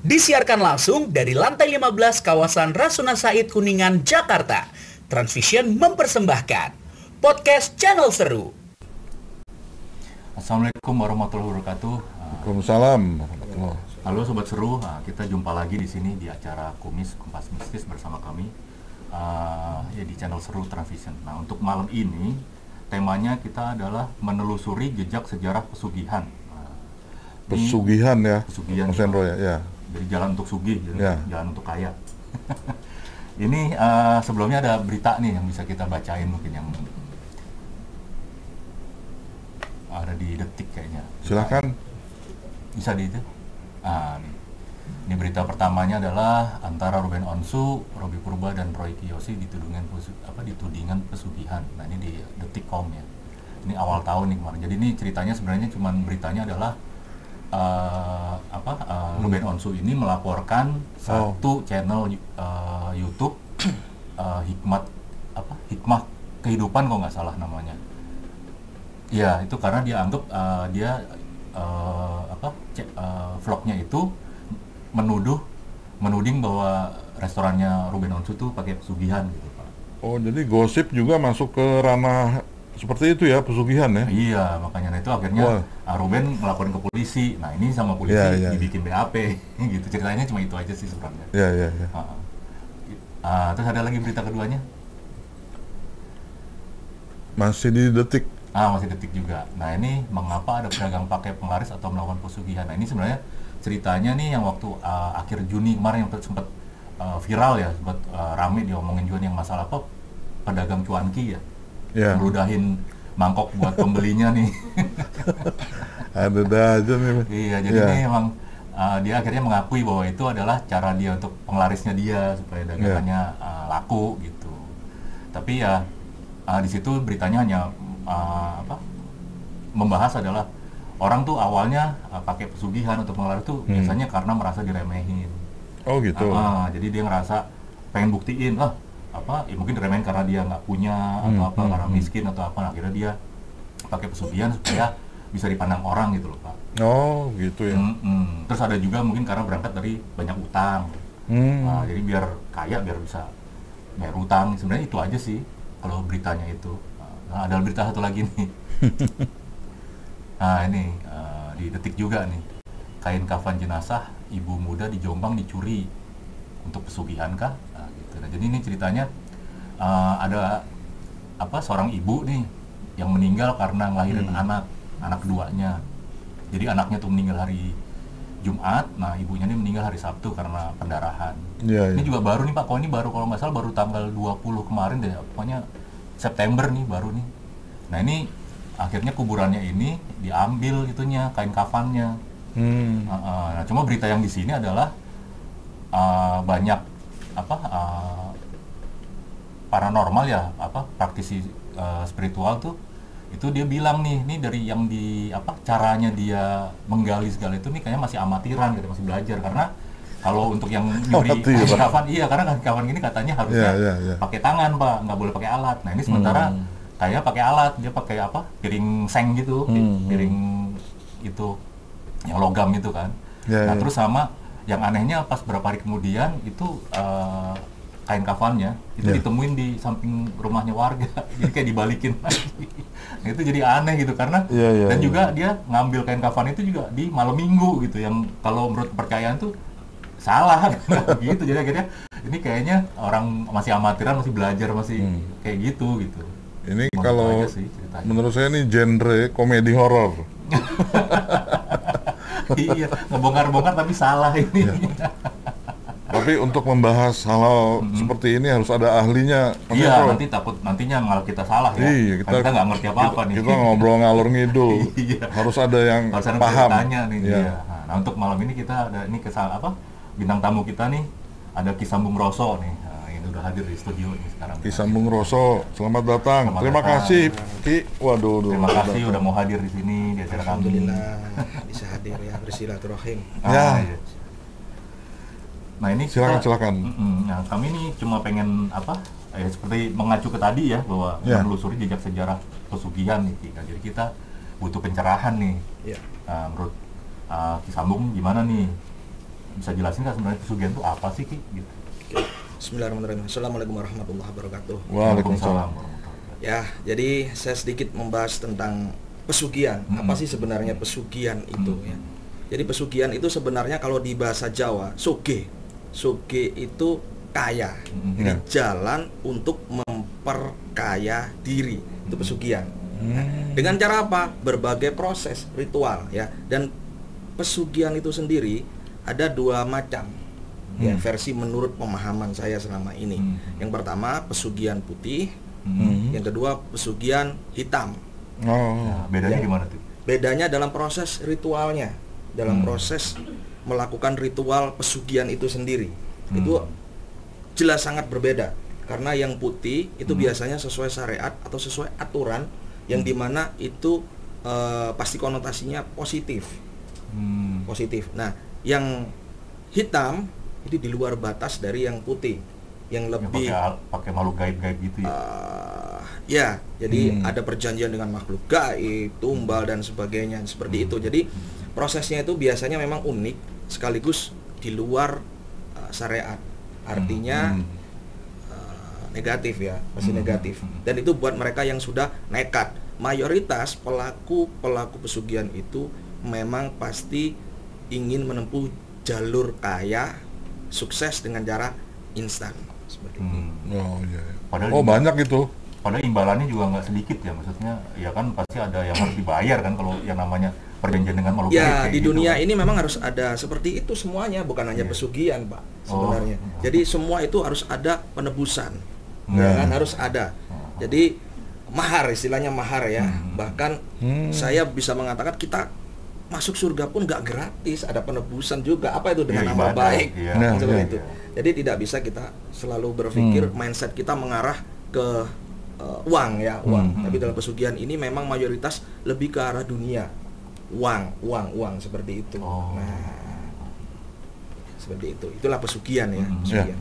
Disiarkan langsung dari lantai 15 kawasan Rasuna Said Kuningan, Jakarta. Transvision mempersembahkan podcast Channel Seru. Assalamualaikum warahmatullahi wabarakatuh. Waalaikumsalam. Halo Sobat Seru, kita jumpa lagi di sini di acara Kumis Kompas Mistis bersama kami di Channel Seru Transvision. Nah, untuk malam ini temanya kita adalah menelusuri jejak sejarah pesugihan. Pesugihan ya, pesugihan Mas Hendro ya. Dari jalan untuk sugih, ya. Jalan untuk kaya. Ini sebelumnya ada berita nih yang bisa kita bacain, mungkin yang ada di Detik kayaknya. Silakan. Bisa di itu. Ini berita pertamanya adalah antara Ruben Onsu, Robby Purba dan Roy Kiyoshi ditudingan pesugihan. Nah, ini di Detik.com ya. Ini awal tahun nih kemarin. Jadi ini ceritanya sebenarnya cuman beritanya adalah Ruben Onsu ini melaporkan satu channel YouTube hikmah kehidupan kalau nggak salah namanya. Ya, itu karena dia anggap vlognya itu menuding bahwa restorannya Ruben Onsu itu pakai pesugihan gitu, Pak. Oh, jadi gosip juga masuk ke ranah seperti itu ya, pesugihan ya? Iya, makanya itu akhirnya Ruben melaporin ke polisi. Nah, ini sama polisi dibikin BAP gitu. Ceritanya cuma itu aja sih sebenarnya. Iya. Terus ada lagi berita keduanya? Masih di Detik. Masih Detik juga. Nah, ini mengapa ada pedagang pakai penglaris atau melakukan pesugihan. Nah, ini sebenarnya ceritanya nih yang waktu akhir Juni kemarin yang sempat viral ya, sempat rame diomongin juga yang masalah pedagang cuanki ya. Meludahin mangkok buat pembelinya nih. Ada aja nih. Iya, jadi ini emang dia akhirnya mengakui bahwa itu adalah cara dia untuk penglarisnya dia supaya dagangannya laku gitu. Tapi ya di situ beritanya hanya membahas adalah orang tuh awalnya pakai pesugihan untuk penglaris tuh biasanya karena merasa diremehin. Oh gitu. Jadi dia ngerasa pengen buktiin ya mungkin diremehin karena dia nggak punya atau karena miskin atau apa, akhirnya dia pakai pesugihan supaya bisa dipandang orang gitu loh, Pak. Oh gitu ya. Terus ada juga mungkin karena berangkat dari banyak utang. Jadi biar kaya, biar bisa bayar utang. Sebenarnya itu aja sih kalau beritanya itu. Ada berita satu lagi nih. Ini di Detik juga nih. Kain kafan jenazah ibu muda di Jombang dicuri untuk pesugihan kah? Nah, jadi ini ceritanya ada seorang ibu nih yang meninggal karena ngelahirin anak keduanya. Jadi anaknya tuh meninggal hari Jumat, nah ibunya ini meninggal hari Sabtu karena pendarahan. Ini juga baru nih, Pak. Kalau nggak salah baru tanggal 20 kemarin deh, pokoknya September nih baru nih. Nah, ini akhirnya kuburannya ini diambil itunya, kain kafannya. Nah, cuma berita yang di sini adalah banyak paranormal ya, praktisi spiritual tuh itu dia bilang nih dari yang caranya dia menggali segala itu nih kayaknya masih amatiran gitu, masih belajar, karena kalau untuk yang nyuri kafan karena kafan gini katanya harusnya pakai tangan, Pak, nggak boleh pakai alat. Nah, ini sementara kayak pakai alat, dia pakai piring seng gitu, piring itu yang logam itu kan. Terus sama yang anehnya pas beberapa hari kemudian itu kain kafannya itu ditemuin di samping rumahnya warga, jadi kayak dibalikin lagi. Nah, itu jadi aneh gitu karena dan juga dia ngambil kain kafan itu juga di malam minggu gitu, yang kalau menurut kepercayaan tuh salah gitu. Jadi akhirnya ini kayaknya orang masih amatiran, masih belajar, masih kayak gitu. Ini kalau menurut saya ini genre komedi horor. Iya, ngebongkar-bongkar tapi salah ini. Tapi untuk membahas hal-hal seperti ini harus ada ahlinya. Iya, nantinya malah kita salah ya. Iya, kita nggak ngerti apa-apa nih. Kita ngobrol ngalur ngidul. Harus ada yang paham. Nih. Iya. Nah, untuk malam ini kita ada ini bintang tamu kita nih, ada Ki Sambung Roso nih. Ini udah hadir di studio nih sekarang. Ki Sambung Roso, selamat datang. Terima kasih, Ki. Waduh. Terima kasih udah mau hadir di sini di acara kami. Alhamdulillah bisa hadir ya, bersilaturahim. Iya. Nah, ini silakan. Nah, kami ini cuma pengen seperti mengacu ke tadi ya, bahwa menelusuri jejak sejarah pesugihan nih. Jadi kita butuh pencerahan nih. Menurut Ki Sambung gimana nih bisa jelasin nggak sebenarnya pesugihan itu apa sih, Ki? Gitu. Bismillahirrahmanirrahim. Assalamualaikum warahmatullahi wabarakatuh. Waalaikumsalam. Ya, jadi saya sedikit membahas tentang pesugihan. Apa sih sebenarnya pesugihan itu ya? Jadi pesugihan itu sebenarnya kalau di bahasa Jawa, soge. Soge itu kaya. Jadi jalan untuk memperkaya diri. Itu pesugihan. Nah, dengan cara apa? Berbagai proses ritual ya. Dan pesugihan itu sendiri ada dua macam. Ya, versi menurut pemahaman saya selama ini. Yang pertama pesugihan putih, yang kedua pesugihan hitam. Oh, Bedanya Ya. gimana tuh? Bedanya dalam proses ritualnya, dalam proses melakukan ritual pesugihan itu sendiri. Itu jelas sangat berbeda. Karena yang putih itu biasanya sesuai syariat atau sesuai aturan yang dimana itu pasti konotasinya positif. Positif. Nah, yang hitam itu di luar batas dari yang putih, yang lebih Pakai makhluk gaib-gaib gitu ya. ya, jadi ada perjanjian dengan makhluk gaib, tumbal dan sebagainya seperti itu. Jadi prosesnya itu biasanya memang unik sekaligus di luar syariat. Artinya negatif ya, pasti negatif. Dan itu buat mereka yang sudah nekat. Mayoritas pelaku pesugihan itu memang pasti ingin menempuh jalur kaya, sukses dengan cara instan seperti itu. oh iya. Padahal Oh banyak itu. Padahal imbalannya juga nggak sedikit ya, maksudnya ya kan pasti ada yang harus dibayar kan kalau yang namanya perjanjian dengan makhluk gaib Ya, kayak di gitu dunia kan. ini memang harus ada seperti itu semuanya, bukan hanya pesugihan, Pak, sebenarnya. Oh. Jadi semua itu harus ada penebusan. Ya. Ya kan, harus ada. Jadi mahar, istilahnya mahar ya. Bahkan saya bisa mengatakan kita masuk surga pun nggak gratis, ada penebusan juga. Apa itu dengan Ya, nama ibadah, baik? iya. Nah, Seperti iya. itu. Jadi tidak bisa kita selalu berpikir mindset kita mengarah ke uang ya, uang. Tapi dalam pesugihan ini memang mayoritas lebih ke arah dunia. Uang seperti itu. Oh. Nah, seperti itu. Itulah pesugihan ya, pesugihan.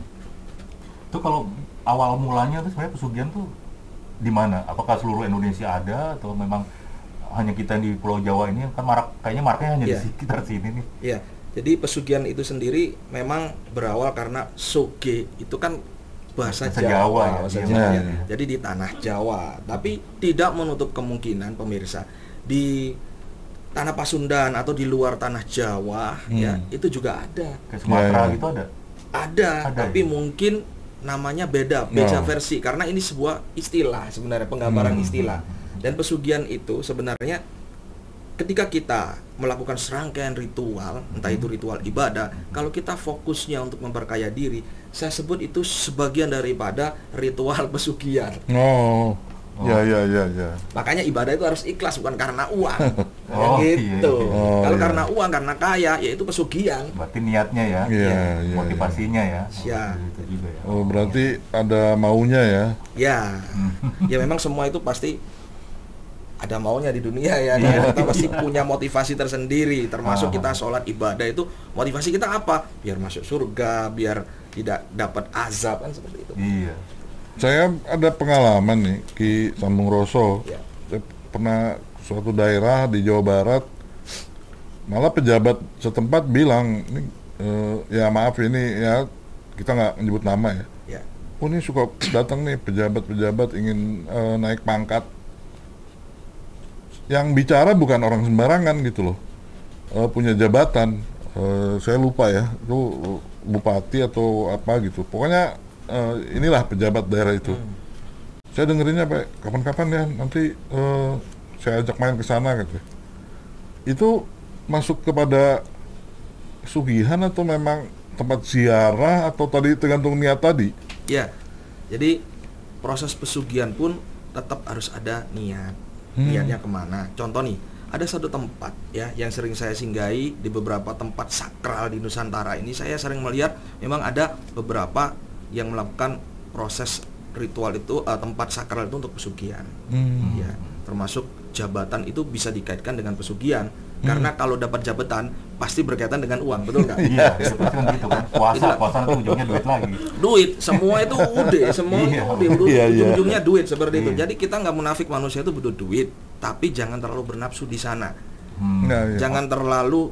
Itu kalau awal mulanya tuh sebenarnya pesugihan tuh di mana? Apakah seluruh Indonesia ada atau memang hanya kita di Pulau Jawa ini kan kayaknya maraknya hanya Iya. di sekitar sini nih. Ya, jadi pesugihan itu sendiri memang berawal karena soge itu kan bahasa Bahasa Jawa ya, bahasa iya, Jawa. iya, iya. Jadi di tanah Jawa, tapi tidak menutup kemungkinan pemirsa di tanah Pasundan atau di luar tanah Jawa ya itu juga ada. Kayak Sumatera Ya. gitu ada. Ada, Ada, tapi ya? mungkin namanya beda versi karena ini sebuah istilah sebenarnya, penggambaran istilah. Dan pesugihan itu sebenarnya ketika kita melakukan serangkaian ritual, entah itu ritual ibadah, kalau kita fokusnya untuk memperkaya diri, saya sebut itu sebagian daripada ritual pesugihan. Oh, ya. Makanya ibadah itu harus ikhlas, bukan karena uang. Oh, Gitu. iya. Oh, Kalau iya. karena uang, karena kaya, yaitu pesugihan. Berarti niatnya ya, Iya, iya. motivasinya ya. Ya. Itu juga ya. Oh, berarti ada maunya ya. Ya, ya memang semua itu pasti ada maunya di dunia ya. Iya. Kita pasti punya motivasi tersendiri. Termasuk kita sholat ibadah itu motivasi kita apa? Biar masuk surga, biar tidak dapat azab kan seperti itu. Iya. Saya ada pengalaman nih Ki Sambung Roso. Ya. Saya pernah suatu daerah di Jawa Barat, malah pejabat setempat bilang, ini ya maaf ini ya kita nggak menyebut nama ya. Ya. Oh ini suka datang nih pejabat-pejabat ingin naik pangkat. Yang bicara bukan orang sembarangan gitu loh, punya jabatan. Saya lupa ya, itu bupati atau apa gitu. Pokoknya inilah pejabat daerah itu. Saya dengerinnya Pak, kapan-kapan ya nanti saya ajak main ke sana gitu. Itu masuk kepada sugihan atau memang tempat ziarah atau tadi tergantung niat tadi? Ya. Jadi proses pesugihan pun tetap harus ada niat. Niatnya kemana? Contoh nih, ada satu tempat ya yang sering saya singgahi di beberapa tempat sakral di Nusantara ini. Saya sering melihat memang ada beberapa yang melakukan proses ritual itu, tempat sakral itu untuk pesugihan. Ya, termasuk jabatan itu bisa dikaitkan dengan pesugihan. Karena kalau dapat jabatan pasti berkaitan dengan uang, betul nggak? Iya, itu kan gitu kan. Puasa nanti ujungnya duit lagi. Duit, semua itu semua Iya. itu Iya, iya. ujung-ujungnya duit seperti itu. Iya. Jadi kita nggak munafik, manusia itu butuh duit, tapi jangan terlalu bernafsu di sana. Nah, iya. Jangan terlalu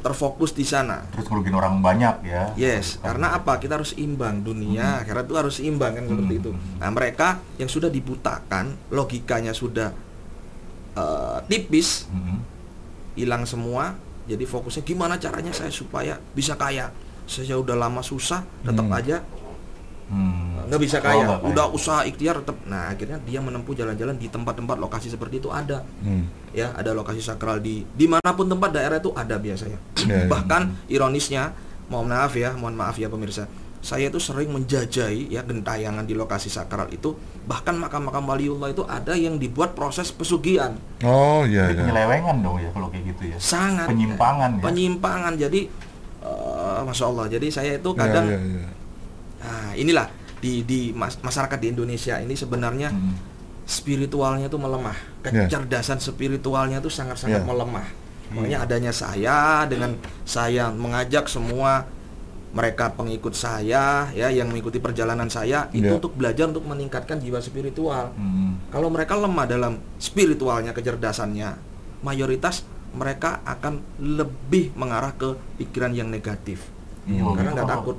terfokus di sana. Terus ngerugiin orang banyak ya. Yes, karena apa? Kita harus imbang, dunia akhirat itu harus imbang kan, seperti itu. Nah, mereka yang sudah dibutakan, logikanya sudah tipis, hilang semua. Jadi fokusnya gimana caranya saya supaya bisa kaya. Saya udah lama susah, tetap aja nggak bisa kaya. Udah usaha ikhtiar tetap. Nah, akhirnya dia menempuh jalan-jalan di tempat-tempat lokasi seperti itu ada. Ya, ada lokasi sakral di dimanapun tempat daerah itu ada biasanya. Bahkan ironisnya, mohon maaf ya pemirsa, saya itu sering menjajahi ya gentayangan di lokasi sakral itu. Bahkan makam-makam waliullah itu ada yang dibuat proses pesugihan. Oh iya. Penyelewengan dong ya kalau kayak gitu ya. Sangat penyimpangan ya. Penyimpangan. Jadi Masya Allah. Jadi saya itu kadang nah, inilah di masyarakat di Indonesia ini sebenarnya spiritualnya itu melemah, kecerdasan spiritualnya itu sangat-sangat melemah. Makanya adanya saya dengan saya mengajak semua mereka pengikut saya ya yang mengikuti perjalanan saya itu untuk belajar untuk meningkatkan jiwa spiritual. Kalau mereka lemah dalam spiritualnya, kecerdasannya, mayoritas mereka akan lebih mengarah ke pikiran yang negatif. Karena nggak takut.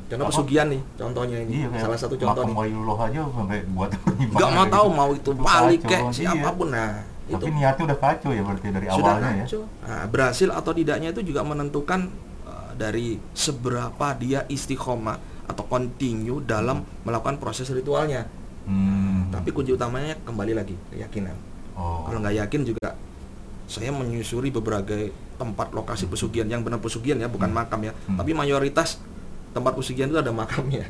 Contoh pesugihan nih, contohnya ini. Salah satu contoh nih. Aja sampai buat penyimpangan. Nggak mau tahu gitu. mau itu wali kek siapapun. Nah, tapi itu niatnya udah kacau ya berarti dari sudah awalnya kacau. ya. Nah, berhasil atau tidaknya itu juga menentukan dari seberapa dia istiqomah atau continue dalam melakukan proses ritualnya. Tapi kunci utamanya kembali lagi keyakinan. Kalau nggak yakin juga, saya menyusuri beberapa tempat lokasi pesugihan yang benar pesugihan ya, bukan makam ya. Tapi mayoritas tempat pesugihan itu ada makamnya.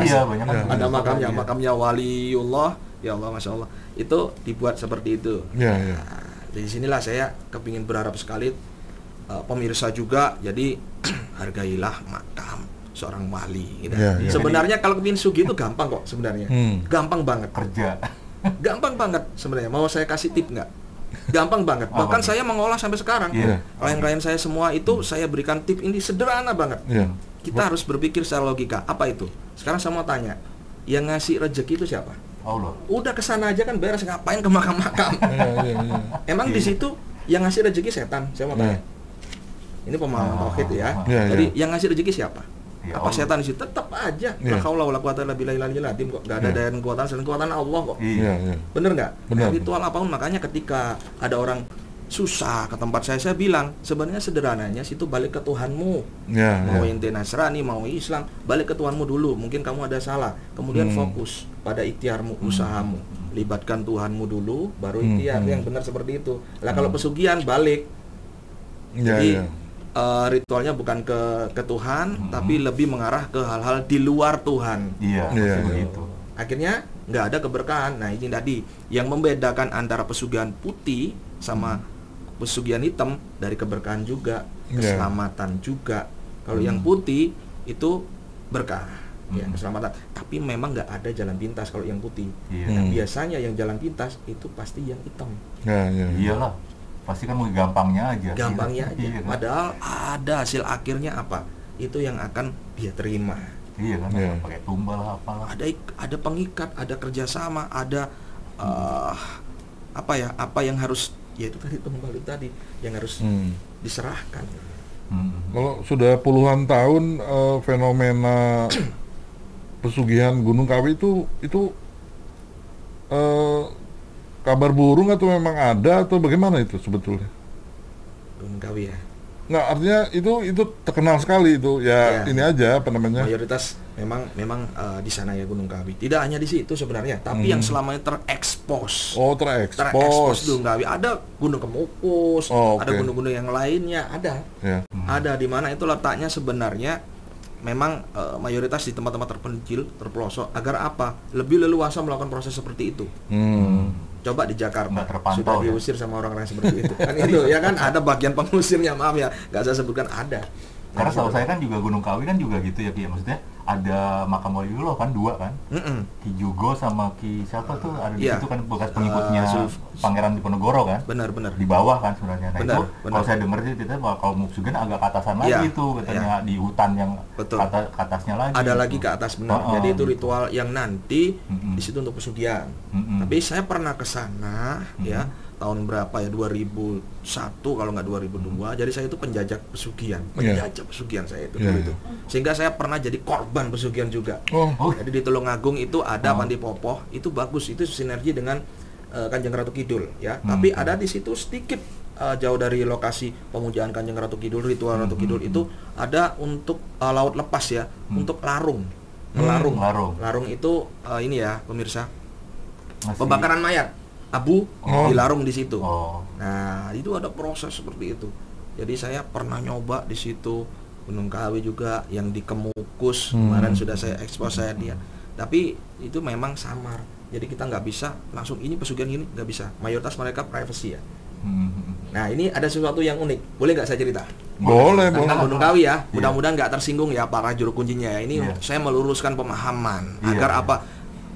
Iya, banyak ada makamnya, makamnya waliullah. Ya Allah, Masya Allah. Itu dibuat seperti itu. Nah, dari sinilah saya kepingin berharap sekali pemirsa juga, jadi hargailah makam seorang wali gitu. Sebenarnya kalau kepingin sugih itu gampang kok sebenarnya. Gampang banget. Kerja. Gampang banget sebenarnya. Mau saya kasih tip nggak? Gampang banget. Bahkan saya mengolah sampai sekarang. Klien-klien saya semua itu saya berikan tip ini sederhana banget. Kita harus berpikir secara logika. Apa itu? Sekarang saya mau tanya, yang ngasih rezeki itu siapa? Allah. Udah kesana aja kan beres, ngapain ke makam-makam? Emang di situ yang ngasih rezeki setan? Saya mau tanya. Ini pemahaman tauhid ya. Jadi yang ngasih rezeki siapa? Apa setan di situ? Tetap aja. La haula wala quwata illa billahil aliyyil azim kok. Enggak ada daya dan kekuatan selain kekuatan Allah kok. Bener nggak? Ritual apapun, makanya ketika ada orang susah ke tempat saya bilang sebenarnya sederhananya situ balik ke Tuhanmu. Mau ente Nasrani, mau Islam, balik ke Tuhanmu dulu. Mungkin kamu ada salah. Kemudian fokus pada ikhtiarmu, usahamu. Libatkan Tuhanmu dulu, baru ikhtiar. Yang benar seperti itu. Lah kalau pesugihan balik. Jadi ritualnya bukan ke Tuhan, tapi lebih mengarah ke hal-hal di luar Tuhan. Begitu. Akhirnya nggak ada keberkahan. Nah, ini tadi yang membedakan antara pesugihan putih sama pesugihan hitam dari keberkahan juga, keselamatan juga. Kalau yang putih itu berkah, ya keselamatan. Tapi memang nggak ada jalan pintas kalau yang putih. Nah, biasanya yang jalan pintas itu pasti yang hitam. Iyalah. Pasti kan mau gampangnya aja. Gampangnya aja. Kan? Padahal ada hasil akhirnya apa? Itu yang akan dia terima. Iya kan, pakai tumbal apalah. Ada pengikat, ada kerjasama, ada apa yang harus, yaitu tadi tumbal itu tadi yang harus diserahkan. Kalau sudah puluhan tahun fenomena pesugihan Gunung Kawi itu kabar burung atau memang ada atau bagaimana itu sebetulnya? Gunung Kawi ya? Nggak, artinya itu terkenal sekali itu ya, ini aja apa namanya? Mayoritas memang di sana ya Gunung Kawi. Tidak hanya di situ sebenarnya, tapi yang selamanya terekspos. Terekspos Gunung Kawi. Ada Gunung Kemupus, ada gunung-gunung yang lainnya, ada. Ada di mana itu letaknya sebenarnya memang mayoritas di tempat-tempat terpencil, terpelosok, agar apa? Lebih leluasa melakukan proses seperti itu. Coba di Jakarta sudah diusir sama orang-orang seperti itu. Kan itu ya kan ada bagian pengusirnya, maaf ya, nggak saya sebutkan ada. Karena setahu saya kan juga Gunung Kawi kan juga gitu ya, Ki. Maksudnya ada makam waliullah kan, 2 kan? Ki Jugo sama Ki siapa tuh ada di situ kan, bekas pengikutnya Pangeran Diponegoro kan? Benar. Di bawah kan sebenarnya. Nah itu kalau saya dengar sih kita kalau Muksugen agak ke atasan lagi itu katanya di hutan yang ke atasnya lagi. Ada lagi ke atas, benar. Jadi itu ritual yang nanti di situ untuk pesugihan. Tapi saya pernah ke sana ya, tahun berapa ya, 2001 kalau nggak 2002. Jadi saya itu penjajah pesugihan saya itu dulu itu. Sehingga saya pernah jadi korban pesugihan juga. Jadi di Tulungagung itu ada Pandi Popoh, itu bagus, itu sinergi dengan Kanjeng Ratu Kidul ya. Tapi ada di situ sedikit jauh dari lokasi pemujaan Kanjeng Ratu Kidul, ritual Ratu Kidul itu ada untuk laut lepas ya, untuk larung. Larung itu ini ya pemirsa, pembakaran mayat, abu dilarung di situ. Nah itu ada proses seperti itu. Jadi saya pernah nyoba di situ, Gunung Kawi juga, yang di Kemukus kemarin sudah saya ekspos saya dia. Tapi itu memang samar. Jadi kita nggak bisa langsung ini pesugihan ini, nggak bisa. Mayoritas mereka privacy ya. Nah ini ada sesuatu yang unik, boleh nggak saya cerita? Boleh. Gunung Kawi ya, mudah-mudahan nggak tersinggung ya para juru kuncinya ya. Ini saya meluruskan pemahaman agar apa,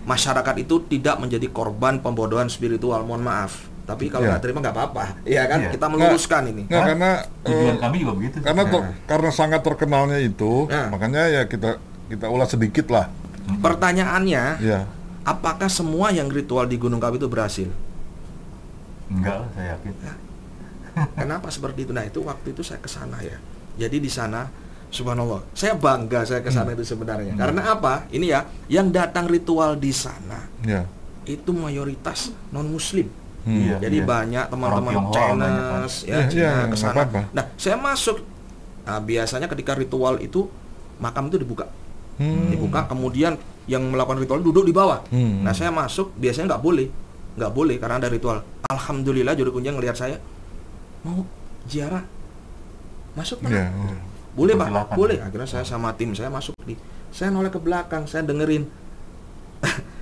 masyarakat itu tidak menjadi korban pembodohan spiritual. Mohon maaf, tapi kalau nggak terima nggak apa-apa, ya kan? Kita meluruskan ini. Nah, karena tujuan kami juga begitu. Karena sangat terkenalnya itu, makanya ya kita ulas sedikit lah. Pertanyaannya, apakah semua yang ritual di Gunung Kawi itu berhasil? Enggak lah, saya yakin. Kenapa seperti itu? Nah itu waktu itu saya ke sana ya. Jadi di sana, subhanallah, saya bangga saya ke sana itu sebenarnya. Karena apa? Ini ya, yang datang ritual di sana itu mayoritas non Muslim. Jadi banyak teman-teman Chinese ya ke sana. Nah saya masuk. Nah biasanya ketika ritual itu makam itu dibuka, kemudian yang melakukan ritual duduk di bawah. Nah saya masuk, biasanya nggak boleh karena ada ritual. Alhamdulillah juru kunci ngelihat saya, mau ziarah, masuk Pak. Boleh Pak, boleh. Akhirnya saya sama tim saya masuk saya noleh ke belakang, saya dengerin.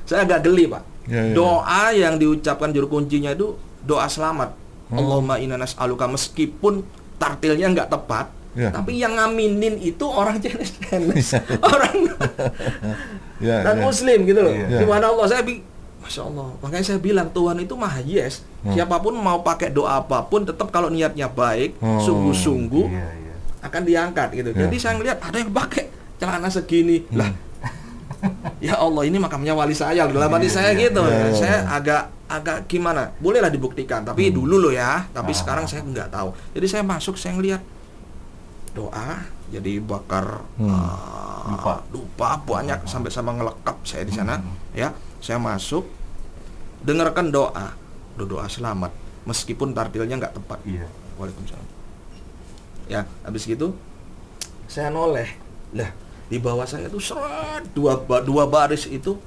Saya agak geli Pak. Doa yang diucapkan juru kuncinya itu doa selamat. Allahumma inna nas'aluka, meskipun tartilnya nggak tepat, tapi yang ngaminin itu orang Chinese, orang dan Muslim gitu loh. Gimana Allah, saya Masya Allah, makanya saya bilang Tuhan itu maha yes. Siapapun mau pakai doa apapun, tetap kalau niatnya baik, sungguh-sungguh akan diangkat gitu. Jadi saya ngeliat ada yang pakai celana segini lah. Ya Allah, ini makamnya wali saya dalam hati saya gitu. Saya agak gimana? Bolehlah dibuktikan, tapi dulu loh ya. Tapi sekarang saya nggak tahu. Jadi saya masuk, saya ngeliat doa, jadi bakar dupa banyak sampai sama ngelekap saya di sana. Ya, saya masuk, dengarkan doa selamat, meskipun tartilnya nggak tepat. Waalaikumsalam. Ya, habis gitu saya noleh, lah di bawah saya tuh seret dua baris itu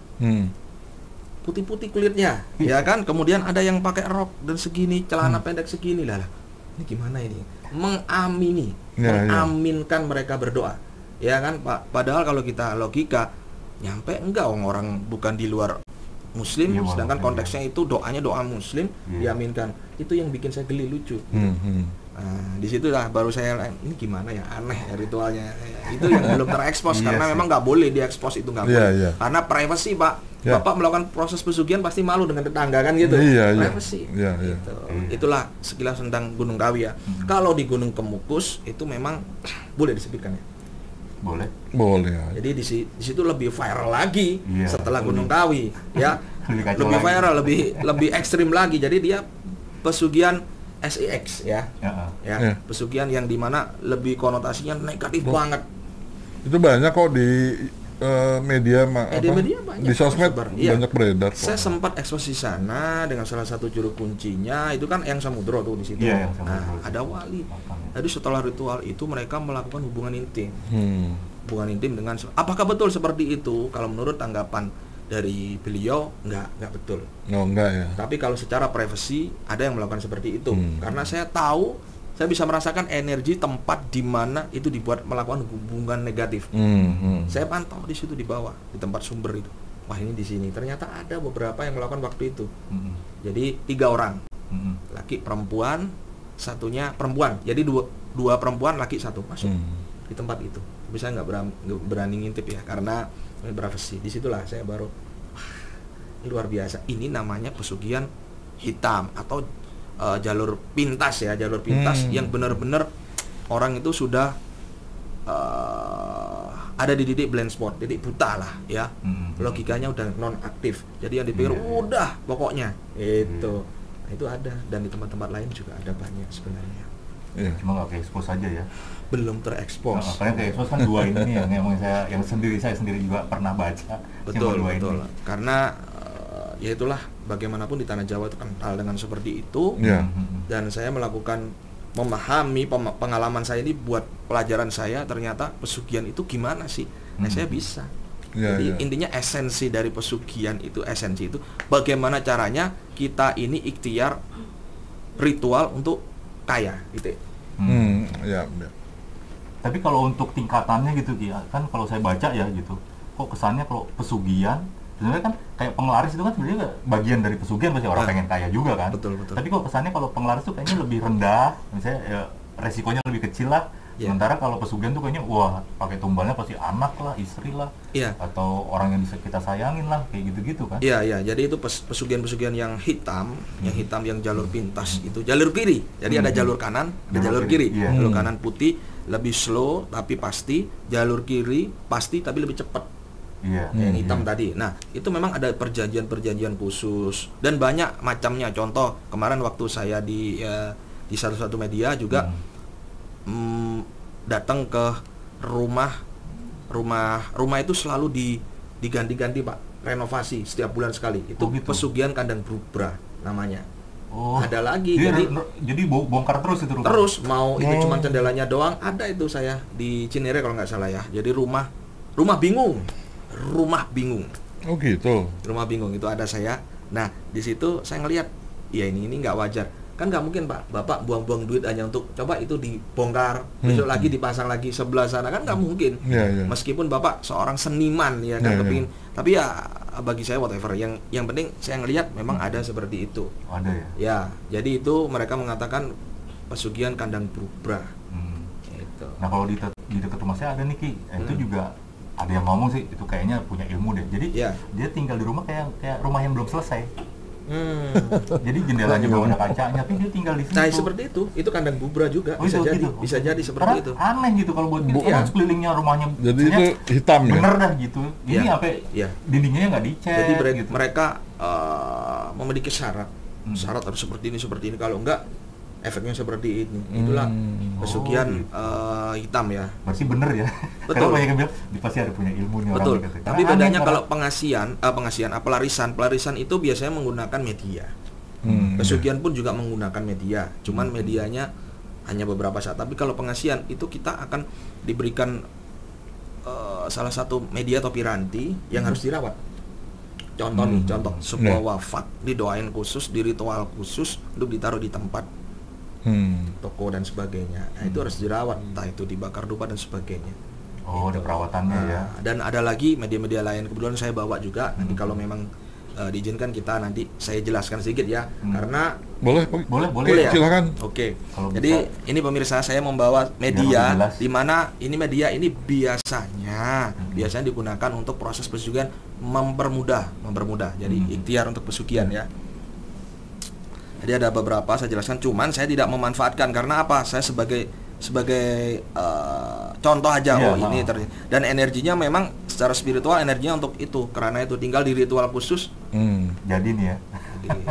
putih-putih kulitnya, ya kan? Kemudian ada yang pakai rok dan segini, celana pendek segini lah. Ini gimana ini? Mengaminkan mereka berdoa, ya kan Pak? Padahal kalau kita logika, nyampe enggak orang bukan di luar Muslim, sedangkan konteksnya itu doanya doa Muslim, diaminkan. Itu yang bikin saya geli, lucu. Nah, di situ lah baru saya ini gimana ya, aneh ya ritualnya. Itu yang belum terekspos karena memang nggak boleh diekspos, itu nggak boleh. Karena privacy Pak. Bapak melakukan proses pesugihan pasti malu dengan tetangga kan gitu. Privacy. Gitu. Itulah sekilas tentang Gunung Kawi ya. Kalau di Gunung Kemukus itu memang boleh disebutkan ya. Boleh. Jadi di situ lebih viral lagi setelah Gunung Kawi ya. Lebih viral, lebih ekstrim lagi. Jadi dia pesugihan SEX ya. Pesugihan yang dimana lebih konotasinya negatif banget. Itu banyak kok di media banyak, di sosmed banyak beredar. Saya sempat ekspos di sana dengan salah satu juru kuncinya, itu kan yang Samudro tuh di situ. Ada wali. Jadi setelah ritual itu mereka melakukan hubungan intim. Hubungan intim dengan, apakah betul seperti itu? Kalau menurut tanggapan dari beliau enggak betul. Enggak ya. Tapi kalau secara privasi ada yang melakukan seperti itu. Karena saya tahu, saya bisa merasakan energi tempat di mana itu dibuat melakukan hubungan negatif. Saya pantau di situ di bawah, di tempat sumber itu. Wah, ini di sini. Ternyata ada beberapa yang melakukan waktu itu. Jadi 3 orang, laki perempuan, satunya perempuan. Jadi dua perempuan, laki satu masuk di tempat itu. Tapi saya nggak berani ngintip ya, karena privasi. Disitulah saya baru, ini luar biasa. Ini namanya pesugihan hitam atau jalur pintas ya, yang benar-benar orang itu sudah ada di titik blind spot, titik buta lah ya. Logikanya udah non aktif. Jadi yang dipikir udah pokoknya itu. Nah, itu ada, dan di tempat-tempat lain juga ada banyak sebenarnya. Iya. Cuma nggak ke expose aja ya. Belum Nah, terekspos. makanya ke expose kan dua ini nih yang saya sendiri juga pernah baca. Betul, Cuma dua betul. ini. Karena ya itulah, bagaimanapun di tanah Jawa itu kental dengan seperti itu. Iya. Dan saya melakukan memahami pengalaman saya ini buat pelajaran saya, ternyata pesugihan itu gimana sih. Nah, saya bisa. Iya, Jadi iya. intinya esensi dari pesugihan itu, bagaimana caranya kita ini ikhtiar ritual untuk kaya gitu. Ya, ya. Tapi kalau untuk tingkatannya gitu Ki, kan kalau saya baca ya gitu, kok kesannya kalau pesugihan sebenarnya kan kayak penglaris itu kan sebenarnya bagian dari pesugihan, pasti orang pengen kaya juga kan. Betul, betul. Tapi kok kesannya kalau penglaris tuh kayaknya lebih rendah, misalnya ya, resikonya lebih kecil lah. Iya. Sementara kalau pesugihan tuh kayaknya wah pakai tumbalnya pasti anak lah, istri lah, Iya. atau orang yang bisa kita sayangin lah, kayak gitu-gitu kan. Iya, iya. Jadi itu pesugihan-pesugihan yang hitam, yang jalur pintas itu jalur kiri. Jadi ada jalur kanan, ada jalur kiri. Iya. Jalur kanan putih lebih slow tapi pasti, jalur kiri pasti tapi lebih cepat. Iya. Yang hitam tadi. Nah, itu memang ada perjanjian-perjanjian khusus dan banyak macamnya. Contoh, kemarin waktu saya di satu media juga datang ke rumah itu selalu diganti-ganti Pak, renovasi setiap bulan sekali. Itu gitu. pesugihan kandang Brubra namanya. Oh. Ada lagi. Jadi bongkar terus itu rumah. Terus mau itu cuma jendelanya doang, ada itu saya di Cinere kalau nggak salah ya. Jadi rumah bingung. Oh gitu. Rumah bingung itu ada saya. Nah, di situ saya ngelihat, ya ini nggak wajar. Kan nggak mungkin Pak, Bapak buang-buang duit hanya untuk coba itu dibongkar, besok lagi dipasang lagi sebelah sana, kan nggak mungkin. Iya, iya. Meskipun Bapak seorang seniman ya kan, Iya, kepingin, tapi ya bagi saya whatever. Yang penting saya ngelihat memang ada seperti itu. Ada ya. Ya, jadi itu mereka mengatakan pesugihan kandang Brubra. Itu. Nah kalau di dekat rumah saya ada nih Ki, itu juga ada yang ngomong sih itu kayaknya punya ilmu deh. Jadi Iya. dia tinggal di rumah kayak rumah yang belum selesai. Jadi jendelanya belum ada kacanya, tapi dia tinggal di situ. Nah, seperti itu kandang Brubra juga. Oh, bisa itu, jadi, gitu. bisa jadi seperti Karena itu. aneh gitu kalau buat kita Iya. kan sekelilingnya rumahnya. Jadi maksudnya itu hitam ya? bener dah gitu. Ini Iya. sampai Iya. dindingnya nggak dicat. Jadi gitu. mereka memiliki syarat harus seperti ini. Kalau enggak, efeknya seperti ini. Itulah pesugihan Oh, gitu. hitam ya. Berarti bener ya. Betul. Karena banyak yang bilang, "Dia pasti ada punya ilmu nih orang." Betul. gitu. Tapi Karena bedanya aneh, kalau pelarisan itu biasanya menggunakan media. Pesugihan pun juga menggunakan media. Cuman medianya hanya beberapa saat. Tapi kalau pengasihan itu kita akan diberikan salah satu media atau piranti yang harus dirawat. Contoh sebuah wafat didoain khusus, di ritual khusus untuk ditaruh di tempat toko dan sebagainya. Nah, itu harus dirawat, entah itu dibakar dupa dan sebagainya. Oh, ada perawatannya ya. Dan ada lagi media-media lain, kebetulan saya bawa juga. Nanti kalau memang diizinkan kita nanti saya jelaskan sedikit ya, karena Boleh. Boleh ya? Silakan. Oke. Kalau Jadi ini pemirsa, saya membawa media lebih jelas. di mana ini media ini biasanya digunakan untuk proses pesugihan, mempermudah. Jadi ikhtiar untuk pesugihan ya. Jadi ada beberapa saya jelaskan, cuman saya tidak memanfaatkan karena apa? Saya sebagai contoh aja. Iya, Ini dan energinya memang secara spiritual energinya untuk itu, karena itu tinggal di ritual khusus. jadi nih ya.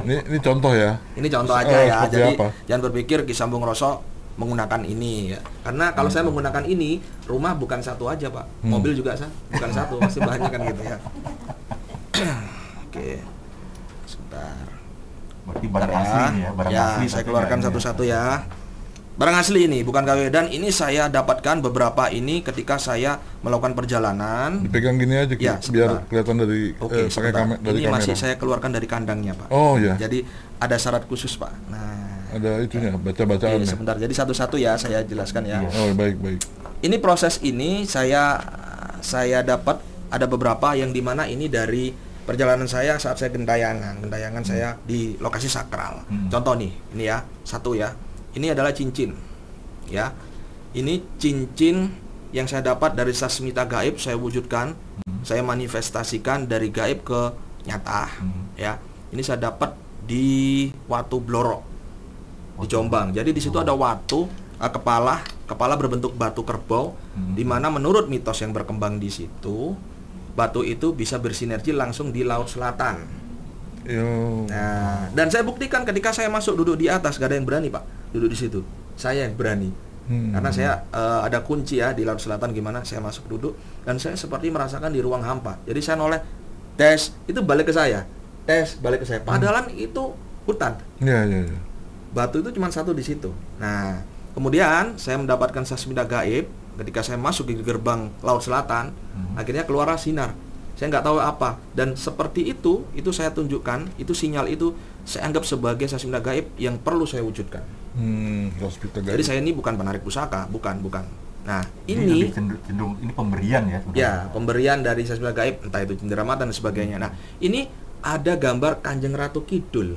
Ini contoh ya. Ini contoh aja ya. Seperti Jadi apa? jangan berpikir Ki Sambung Roso menggunakan ini ya. Karena kalau saya menggunakan ini, rumah bukan satu aja, Pak. Mobil juga bukan satu, pasti banyak kan gitu ya. Oke. Sebentar. Berarti barang asli nih ya, barang asli. Saya tapi keluarkan nggak ini satu-satu ya. Barang asli ini, bukan KW. Dan ini saya dapatkan beberapa ini ketika saya melakukan perjalanan. Dipegang gini aja Ki, Ya, biar sebentar. kelihatan dari Oke, pakai sebentar. dari Ini kamera. masih saya keluarkan dari kandangnya, Pak. Oh ya. Jadi ada syarat khusus, Pak. Nah, Ada itunya, oke, baca-bacaannya. sebentar. Jadi satu-satu ya saya jelaskan ya. Iya. Oh, baik. Ini proses ini saya dapat ada beberapa yang dimana ini dari perjalanan saya saat saya gentayangan saya di lokasi sakral. Contoh nih, ini ya, satu ya. Ini adalah cincin. Ya. Ini cincin yang saya dapat dari sasmita gaib, saya wujudkan, saya manifestasikan dari gaib ke nyata. Ya. Ini saya dapat di Watu Bloro di Jombang. Jadi di situ ada watu kepala berbentuk batu kerbau, di mana menurut mitos yang berkembang di situ, batu itu bisa bersinergi langsung di Laut Selatan. Yo. Nah, dan saya buktikan ketika saya masuk duduk di atas, gak ada yang berani Pak duduk di situ. Saya yang berani. Karena saya ada kunci ya di Laut Selatan gimana saya masuk duduk dan saya seperti merasakan di ruang hampa. Jadi saya noleh, tes, itu balik ke saya. Tes, balik ke saya. Padahal itu hutan. Iya, iya, iya. Batu itu cuma satu di situ. Nah, kemudian saya mendapatkan sasmita gaib ketika saya masuk di gerbang Laut Selatan. Akhirnya keluarlah sinar. Saya nggak tahu apa, dan seperti itu saya tunjukkan, itu sinyal itu saya anggap sebagai sasmita gaib yang perlu saya wujudkan. Sasmita gaib. Jadi saya ini bukan penarik pusaka, bukan. Nah, Ini ini cenderung ini pemberian ya sebenarnya. ya pemberian dari sasmita gaib, entah itu cenderamata dan sebagainya. Nah, ini ada gambar Kanjeng Ratu Kidul.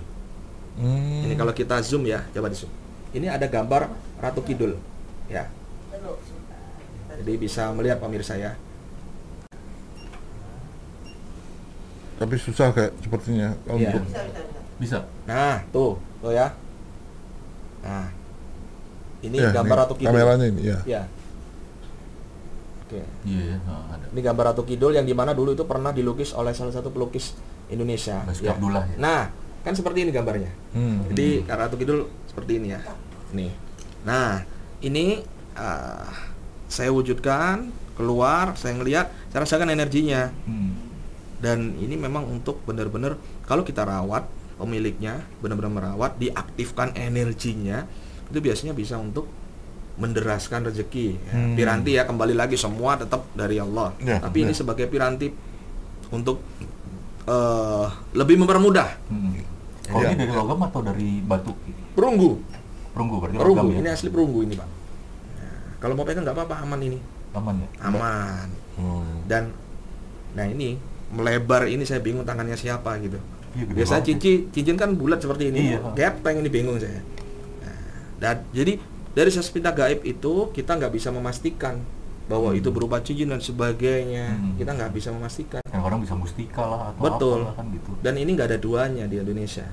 Ini kalau kita zoom ya, coba di zoom. Ini ada gambar Ratu Kidul, ya. Jadi bisa melihat pemirsa ya. Tapi susah kayak sepertinya Iya. untuk Bisa. Nah, tuh ya. Nah, ini Ya, gambar ini Ratu Kidul. kameranya ini, ya. Ya. Oke. Iya, ada. Ini gambar Ratu Kidul yang dimana dulu itu pernah dilukis oleh salah satu pelukis Indonesia. Basuki Abdullah ya. Nah, kan seperti ini gambarnya. Jadi Ratu Kidul seperti ini ya. Nih. Nah, ini saya wujudkan keluar, saya ngelihat, saya rasakan energinya. Dan ini memang untuk benar-benar kalau kita rawat, pemiliknya benar-benar merawat, diaktifkan energinya, itu biasanya bisa untuk menderaskan rezeki. Ya. Piranti ya, kembali lagi semua tetap dari Allah. Ya, Tapi ini ya. sebagai piranti untuk lebih mempermudah. Kalau Ya. ini dari logam atau dari batu? Perunggu, Perunggu berarti perunggu. logam Ini ya? asli perunggu ini Pak. Nah, kalau mau pegang nggak apa-apa, aman ini, Aman ya? aman. Hmm. Dan nah ini melebar ini saya bingung tangannya siapa gitu. Iya, gede Biasanya banget. cincin kan bulat seperti ini. Iya. Gepeng ini bingung saya. Nah, dan jadi dari sasmita gaib itu kita nggak bisa memastikan bahwa itu berupa cincin dan sebagainya. Kita nggak bisa memastikan. Yang orang bisa mustika lah atau Betul. apa kan gitu. Dan ini nggak ada duanya di Indonesia.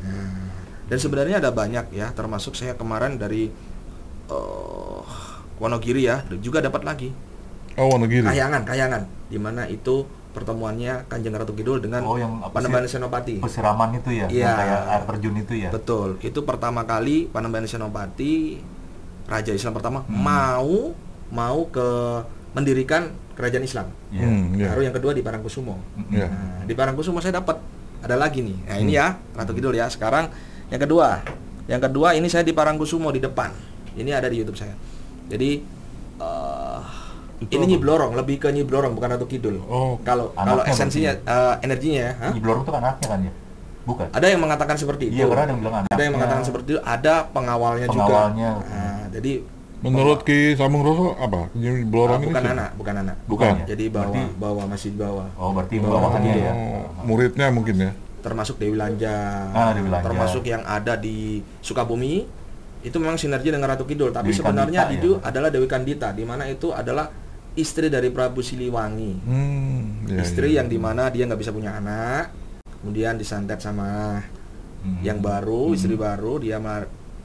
Nah, dan sebenarnya ada banyak ya, termasuk saya kemarin dari Wonogiri ya, juga dapat lagi. Oh, Wonogiri. Kayangan, di mana itu pertemuannya Kanjeng Ratu Kidul dengan yang apa sih? Panembahan Senopati. Pesiraman itu ya? Iya. Yang kayak air terjun itu ya? Betul. Itu pertama kali Panembahan Senopati, Raja Islam pertama mau ke mendirikan kerajaan Islam. Iya. Iya. Baru yang kedua di Parangkusumo. Iya. Nah, di Parangkusumo saya dapat ada lagi nih. Nah, ini ya Ratu Kidul ya. Sekarang yang kedua. Yang kedua ini saya di Parangkusumo di depan. Ini ada di YouTube saya. Jadi Itu ini apa? Nyi Blorong, lebih ke Nyi Blorong bukan Ratu Kidul. Oh. Kalau Anaknya esensinya energinya ya. Hah? Nyi Blorong itu kan anaknya kan ya? Bukan? Ada yang mengatakan seperti itu. Iya, karena ada yang bilang anaknya. Ada yang mengatakan seperti itu. Ada pengawalnya Pengawalnya. juga. Nah, jadi Menurut Ki Samung Roso apa? Nyi Blorong ini bukan siapa? anak. Bukan. ya? Jadi Berarti- bawah masih di bawah. Oh, berarti Bawah bawahannya Ratu ya? Oh, muridnya mungkin ya. Termasuk Dewi Lanja. Dewi Lanja. Termasuk yang ada di Sukabumi. Itu memang sinergi dengan Ratu Kidul, tapi Dewi sebenarnya Kandita, itu ya? adalah Dewi Kandita, di mana itu adalah istri dari Prabu Siliwangi. Iya, Istri iya. yang dimana dia nggak bisa punya anak, kemudian disantet sama yang baru, istri baru, dia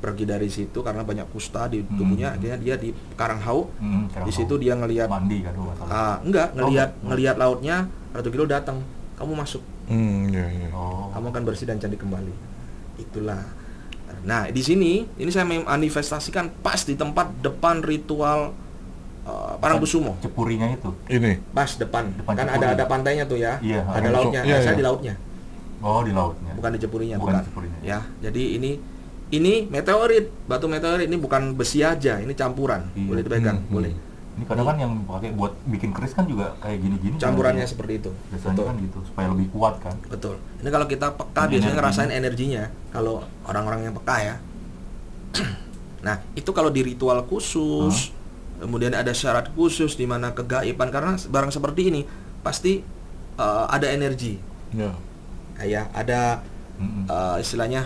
pergi dari situ karena banyak kusta di tubuhnya. Akhirnya dia di Karanghau. Di situ dia ngelihat mandi kan kalau nggak salah. ngelihat lautnya. Ratu Kidul datang, kamu masuk, Iya, iya. Oh. kamu akan bersih dan cantik kembali. Itulah. Nah, di sini ini saya manifestasikan pas di tempat depan ritual Parangkusumo. Cepurinya itu. Ini. Pas depan Depan kan Cepuri. ada pantainya tuh ya. Iya, Ada ada lautnya. iya, Nah, saya iya. di lautnya, Oh, di lautnya. bukan di Cepurinya, Bukan bukan. di Cepurinya. Ya, jadi ini meteorit, batu meteorit, ini bukan besi aja, ini campuran. Iya. Boleh dipegang, boleh. Ini kadang kan yang pakai buat bikin keris kan juga kayak gini-gini. Campurannya kan, ya? seperti itu. Biasanya Betul. kan gitu, supaya lebih kuat kan. Betul. Ini kalau kita peka Ini biasanya energinya. ngerasain energinya. Kalau orang-orang yang peka ya. Nah, itu kalau di ritual khusus, kemudian ada syarat khusus di mana kegaiban, karena barang seperti ini pasti ada energi. Ya. Ya, ada istilahnya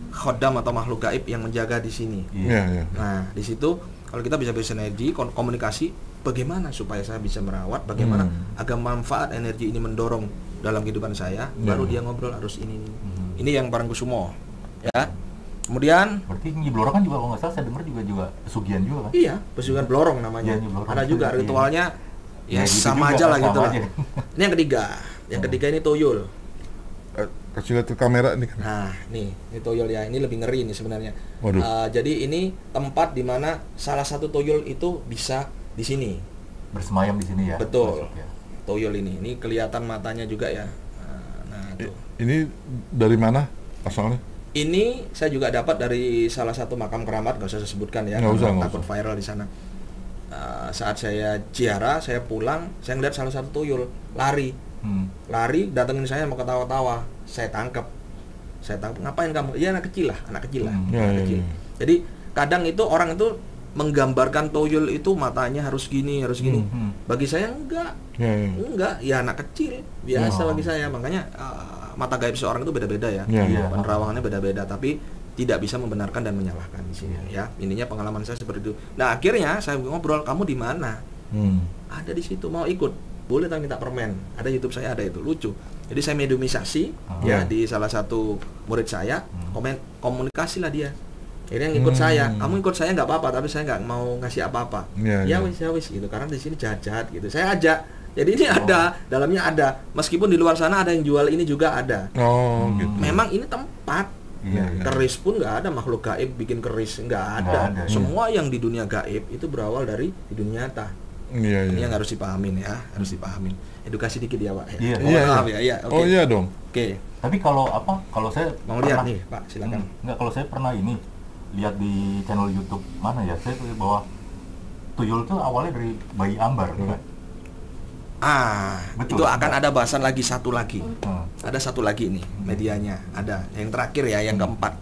khodam atau makhluk gaib yang menjaga di sini. Iya, iya. Nah, di situ kalau kita bisa bersinergi, komunikasi, bagaimana supaya saya bisa merawat, bagaimana agar manfaat energi ini mendorong dalam kehidupan saya, baru dia ngobrol harus ini. Ini yang Parangkusumo, ya. Kemudian, Berarti Nyi Blorong kan juga kalau nggak salah saya dengar juga pesugihan juga kan? iya, pesugihan Blorong namanya. Iya, Nyi Blorong. Ada juga Iya. ritualnya, ya Ya, gitu sama juga, aja lah sama gitu lah. aja. Ini yang ketiga, ini Toyol. kasih lihat ke kamera nih kan. Nah, ini toyol ya. Ini lebih ngeri nih sebenarnya. Waduh. Jadi ini tempat di mana salah satu toyol itu bisa di sini. Bersemayam di sini ya. Betul. Masuk ya. Toyol ini kelihatan matanya juga ya. Nah, tuh. Ini dari mana asalnya? Ini saya juga dapat dari salah satu makam keramat, nggak usah saya sebutkan ya, Nggak usah, takut viral di sana. Saat saya ziarah, saya pulang, saya ngeliat salah satu tuyul lari, datengin saya mau ketawa-tawa, saya tangkap, ngapain kamu? Iya anak kecil lah, anak kecil. Ya. Jadi kadang itu orang itu menggambarkan tuyul itu matanya harus gini. Bagi saya enggak, ya anak kecil biasa bagi saya. Makanya mata gaib seorang itu beda-beda ya, penerawangannya beda-beda, tapi tidak bisa membenarkan dan menyalahkan di sini ya. Ininya pengalaman saya seperti itu. Nah akhirnya saya ngobrol, kamu di mana? Ada di situ, mau ikut? Boleh, tak minta permen. Ada YouTube saya ada itu, lucu. Jadi saya mediumisasi ya di salah satu murid saya, komunikasi lah dia. Akhirnya ngikut saya. Kamu ikut saya nggak apa-apa, tapi saya nggak mau ngasih apa-apa. Ya wis gitu. Karena di sini jahat-jahat gitu. Saya ajak. Jadi ini ada, dalamnya ada. Meskipun di luar sana ada yang jual ini juga ada. Gitu. Memang ini tempat. Keris pun nggak ada, makhluk gaib bikin keris nggak ada. Semua yang di dunia gaib itu berawal dari di dunia nyata. Ini yang harus dipahamin ya, harus dipahamin. Edukasi dikit ya Pak. Maaf ya. Oh iya dong. Oke. Tapi kalau saya mau lihat nih Pak, silakan. Enggak, kalau saya pernah lihat di channel YouTube mana ya, saya lihat bahwa tuyul itu awalnya dari bayi ambar, kan? Betul. Itu akan ada bahasan lagi satu lagi. Ada satu lagi nih medianya, ada yang terakhir ya, yang keempat.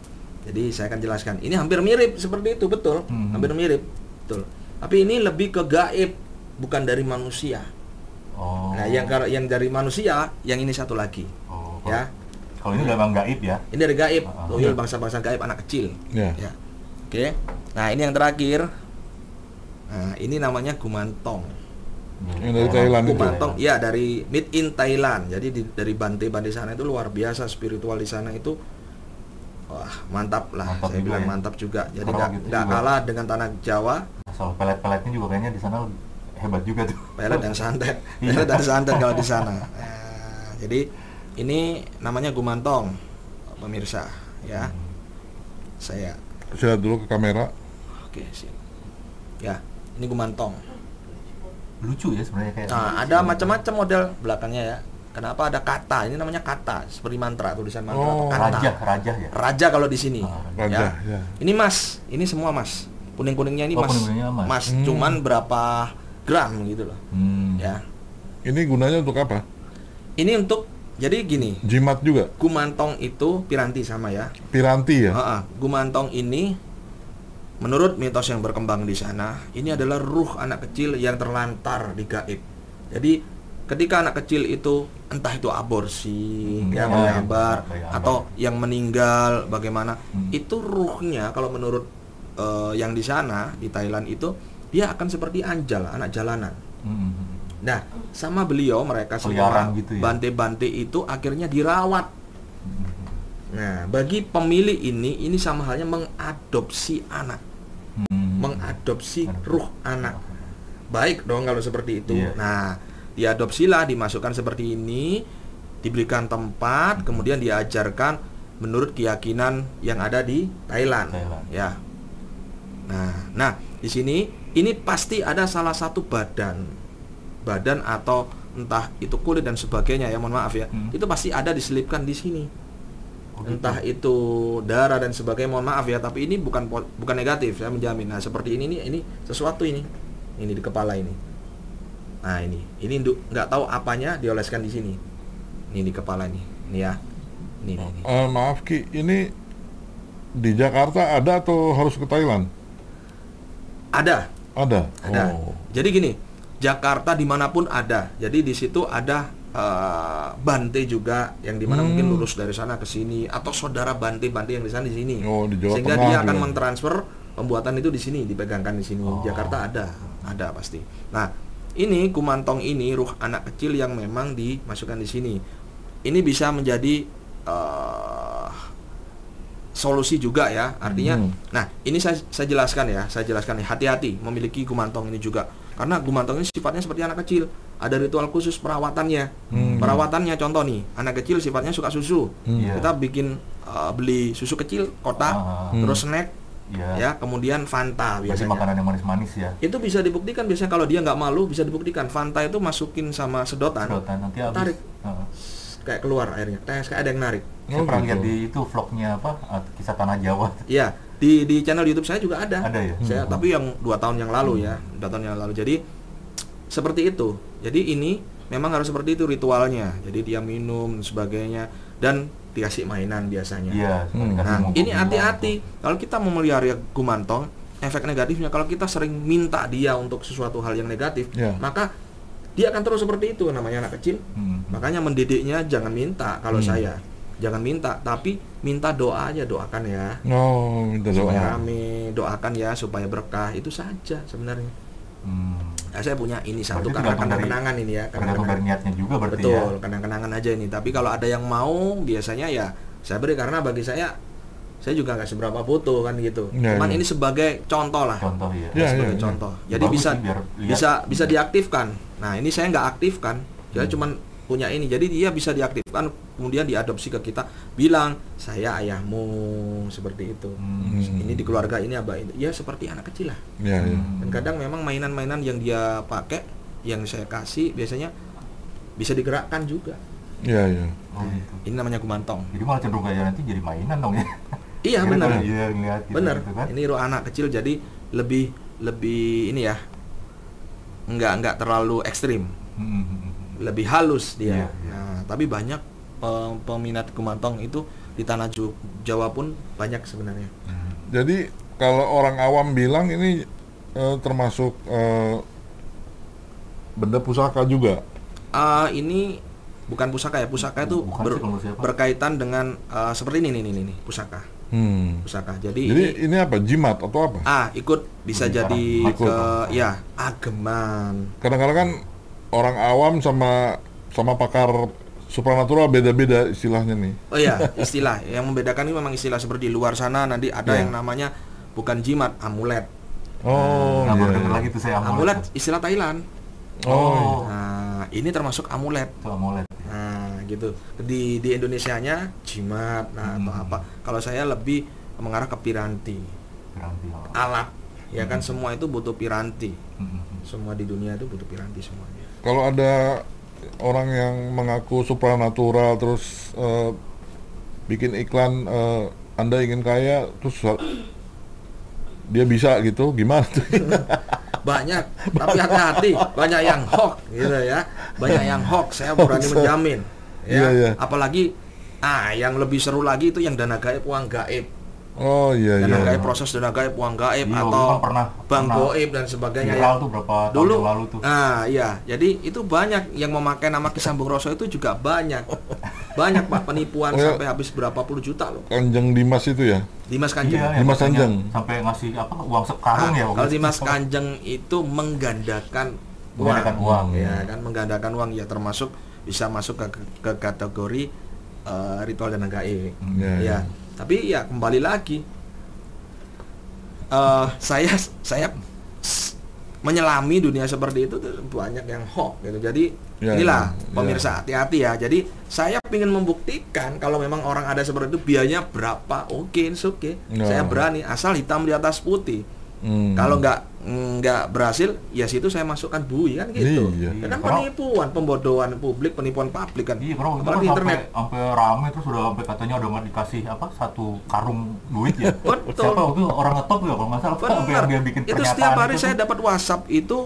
Jadi saya akan jelaskan. Ini hampir mirip seperti itu, betul. Hampir mirip, betul. Tapi ini lebih ke gaib, bukan dari manusia. Nah, yang dari manusia, yang ini satu lagi. Ya. Kalau ini memang gaib ya. Ini dari gaib, tuyul bangsa-bangsa gaib anak kecil. Ya. Oke. Nah, ini yang terakhir. Nah, ini namanya gumantong. Yang dari Thailand itu? Gumantong, ya dari made in Thailand. Jadi dari Bante sana itu luar biasa, spiritual di sana itu wah mantap lah. Saya bilang mantap juga. Jadi nggak kalah dengan tanah Jawa. Soal pelet-peletnya juga kayaknya di sana hebat juga tuh. Pelet dan santet, kalau di sana. Nah, jadi ini namanya gumantong, pemirsa ya. Saya lihat dulu ke kamera. Oke, sip. Ya, ini gumantong. Lucu ya sebenarnya kayak. Nah, ada macam-macam model belakangnya ya. Kenapa ada kata? Ini namanya kata, seperti mantra, tulisan mantra. Kata. Raja ya. Raja kalau di sini. Raja. Ya. Ini mas, ini semua mas. Kuning-kuningnya ini mas. Kuning-kuningnya mas. Cuman berapa gram gitu loh. Ya. Ini gunanya untuk apa? Ini untuk, jadi gini. Jimat juga. Gumantong itu piranti sama ya. Piranti ya. Gumantong ini menurut mitos yang berkembang di sana, ini adalah ruh anak kecil yang terlantar di gaib. Jadi ketika anak kecil itu entah itu aborsi, yang menyabar atau yang meninggal bagaimana, itu ruhnya kalau menurut yang di sana di Thailand itu dia akan seperti anjal, anak jalanan. Nah, sama beliau mereka semua gitu ya? Bante-bante itu akhirnya dirawat. Nah, bagi pemilik ini sama halnya mengadopsi anak. Mengadopsi ruh anak. Baik dong kalau seperti itu. Nah, diadopsilah, dimasukkan seperti ini, diberikan tempat, kemudian diajarkan menurut keyakinan yang ada di Thailand. Ya. Nah, di sini ini pasti ada salah satu badan atau entah itu kulit dan sebagainya ya, mohon maaf ya. Itu pasti ada diselipkan di sini. Entah itu darah dan sebagainya, mohon maaf ya, tapi ini bukan negatif, saya menjamin. Nah, seperti ini sesuatu ini di kepala ini. Nah, ini nggak tahu apanya dioleskan di sini. Ini di kepala ini ya. Ini. Maaf Ki, ini di Jakarta ada atau harus ke Thailand? Ada. Oh. Jadi gini, Jakarta dimanapun ada. Jadi di situ ada Bante juga yang dimana mungkin lurus dari sana ke sini, atau saudara Bante yang di sana di sini. Di Jawa Sehingga Tengah dia akan mentransfer pembuatan itu di sini, dipegangkan di sini. Jakarta ada pasti. Nah, ini gumantong ini ruh anak kecil yang memang dimasukkan di sini. Ini bisa menjadi solusi juga ya. Artinya, nah ini saya jelaskan ya. Hati-hati memiliki gumantong ini juga. Karena gumantong ini sifatnya seperti anak kecil. ada ritual khusus perawatannya. Perawatannya contoh nih, anak kecil sifatnya suka susu. Iya. Kita bikin beli susu kecil kotak, terus snack, Iya. ya, kemudian Fanta Biasanya biasanya. makanan yang manis-manis ya. Itu bisa dibuktikan biasanya kalau dia nggak malu bisa dibuktikan Fanta itu masukin sama sedotan, Sedotan nanti habis. tarik, kayak keluar airnya, kayak ada yang narik. Saya pernah gitu. lihat di itu vlognya kisah tanah Jawa. Ya, di channel YouTube saya juga ada. Ada ya? Saya tapi yang 2 tahun yang lalu ya, 2 tahun yang lalu. Jadi seperti itu. Jadi ini memang harus seperti itu ritualnya. Jadi dia minum dan sebagainya dan dikasih mainan biasanya. Iya. dikasih Nah, mumpung ini gimana hati-hati. Kalau kita memelihara gumantong, efek negatifnya kalau kita sering minta dia untuk sesuatu hal yang negatif, Ya. maka dia akan terus seperti itu, namanya anak kecil. Makanya mendidiknya jangan minta kalau saya. Jangan minta, tapi minta doa aja, doakan ya. Oh, minta Supaya doa. rame, doakan ya supaya berkah, itu saja sebenarnya. Nah, saya punya ini satu Berarti karena tergantung dari- kenang-kenangan ini ya, Tergantung dari niatnya juga berarti ya. betul, kenang-kenangan aja ini. Tapi kalau ada yang mau, biasanya ya saya beri karena bagi saya juga nggak seberapa butuh kan gitu. Ya, Cuman ya. ini sebagai contoh lah. Contoh ya. Ya, Sebagai ya. contoh. Jadi Bagus bisa sih, biar lihat. bisa diaktifkan. Nah, ini saya nggak aktifkan. Saya cuman punya ini. Jadi dia bisa diaktifkan kemudian diadopsi ke kita. Bilang, "Saya ayahmu." Seperti itu. Ini di keluarga ini abah ini. Ya seperti anak kecil lah. Ya, ya. Dan kadang memang mainan-mainan yang dia pakai, yang saya kasih biasanya bisa digerakkan juga. Ya, ya. Oh, gitu. Ini namanya gumantong. Jadi malah cenderung kayak nanti jadi mainan dong ya. Iya Kira benar. kalau dia ngeliat gitu, Benar. gitu kan. Ini roh anak kecil jadi lebih ini ya. Enggak terlalu ekstrim. Lebih halus dia. Iya, iya. Nah, tapi banyak peminat gumantong itu di tanah Jawa pun banyak sebenarnya. Jadi kalau orang awam bilang ini termasuk benda pusaka juga. Ini bukan pusaka ya. Pusaka itu Bukan sih kalau siapa. berkaitan dengan seperti ini nih pusaka. Pusaka. Jadi Jadi ini apa? Jimat atau apa? ikut bisa Jadi jadi orang ke ikut. ya ageman. Kadang-kadang kan orang awam sama pakar supranatural beda-beda istilahnya nih. Oh iya, istilah yang membedakan ini memang istilah seperti di luar sana nanti ada Iya. yang namanya bukan jimat, amulet. Oh, Nah, baru iya. denger lagi tuh saya Amulet istilah Thailand. Oh, Nah, ini termasuk amulet. Itu amulet. Nah, gitu. Di Indonesianya jimat, nah atau apa. Kalau saya lebih mengarah ke piranti. Piranti. Alat. Ya kan semua itu butuh piranti. Hmm. Semua di dunia itu butuh piranti semuanya. kalau ada orang yang mengaku supranatural terus bikin iklan Anda ingin kaya terus dia bisa gitu, gimana tuh? Banyak, tapi hati-hati, banyak yang hoax gitu ya. Banyak yang hoax, saya berani menjamin. Ya, Iya, iya. apalagi yang lebih seru lagi itu yang dana gaib, uang gaib. Oh iya Dana iya. gaib, proses dana gaib, uang gaib Iya, atau itu kan bank pernah goib dan sebagainya. viral ya. tuh berapa tahun Dulu, yang lalu tuh. iya. Jadi itu banyak yang memakai nama Kisambung Roso itu juga banyak. Banyak Pak, penipuan Oh, ya. sampai habis berapa puluh juta loh. Kanjeng Dimas itu ya. Dimas Kanjeng. Iya, Dimas katanya Kanjeng. sampai ngasih uang sekarung ya. Kalau Dimas Kanjeng itu menggandakan Menggandakan uang. ya kan, menggandakan uang ya, termasuk bisa masuk ke kategori ritual dana gaib. Iya, Ya, iya. tapi ya kembali lagi saya menyelami dunia seperti itu tuh banyak yang hoax gitu. Jadi Ya, inilah ya, pemirsa, hati-hati ya. Jadi saya ingin membuktikan kalau memang orang ada seperti itu biayanya berapa, oke. Ya. Saya berani asal hitam di atas putih. Kalau nggak berhasil, ya situ saya masukkan bui kan gitu. Iya. Ya kan Karena- penipuan, pembodohan publik, penipuan publik kan. Iya, karena waktu itu Apalagi kan internet. sampai rame terus udah sampai katanya udah nggak dikasih satu karung duit ya. Betul. Siapa waktu itu orang ngetop ya kalau nggak salah sampai Benar. yang dia bikin Itu pernyataan setiap hari itu saya tuh. dapat WhatsApp itu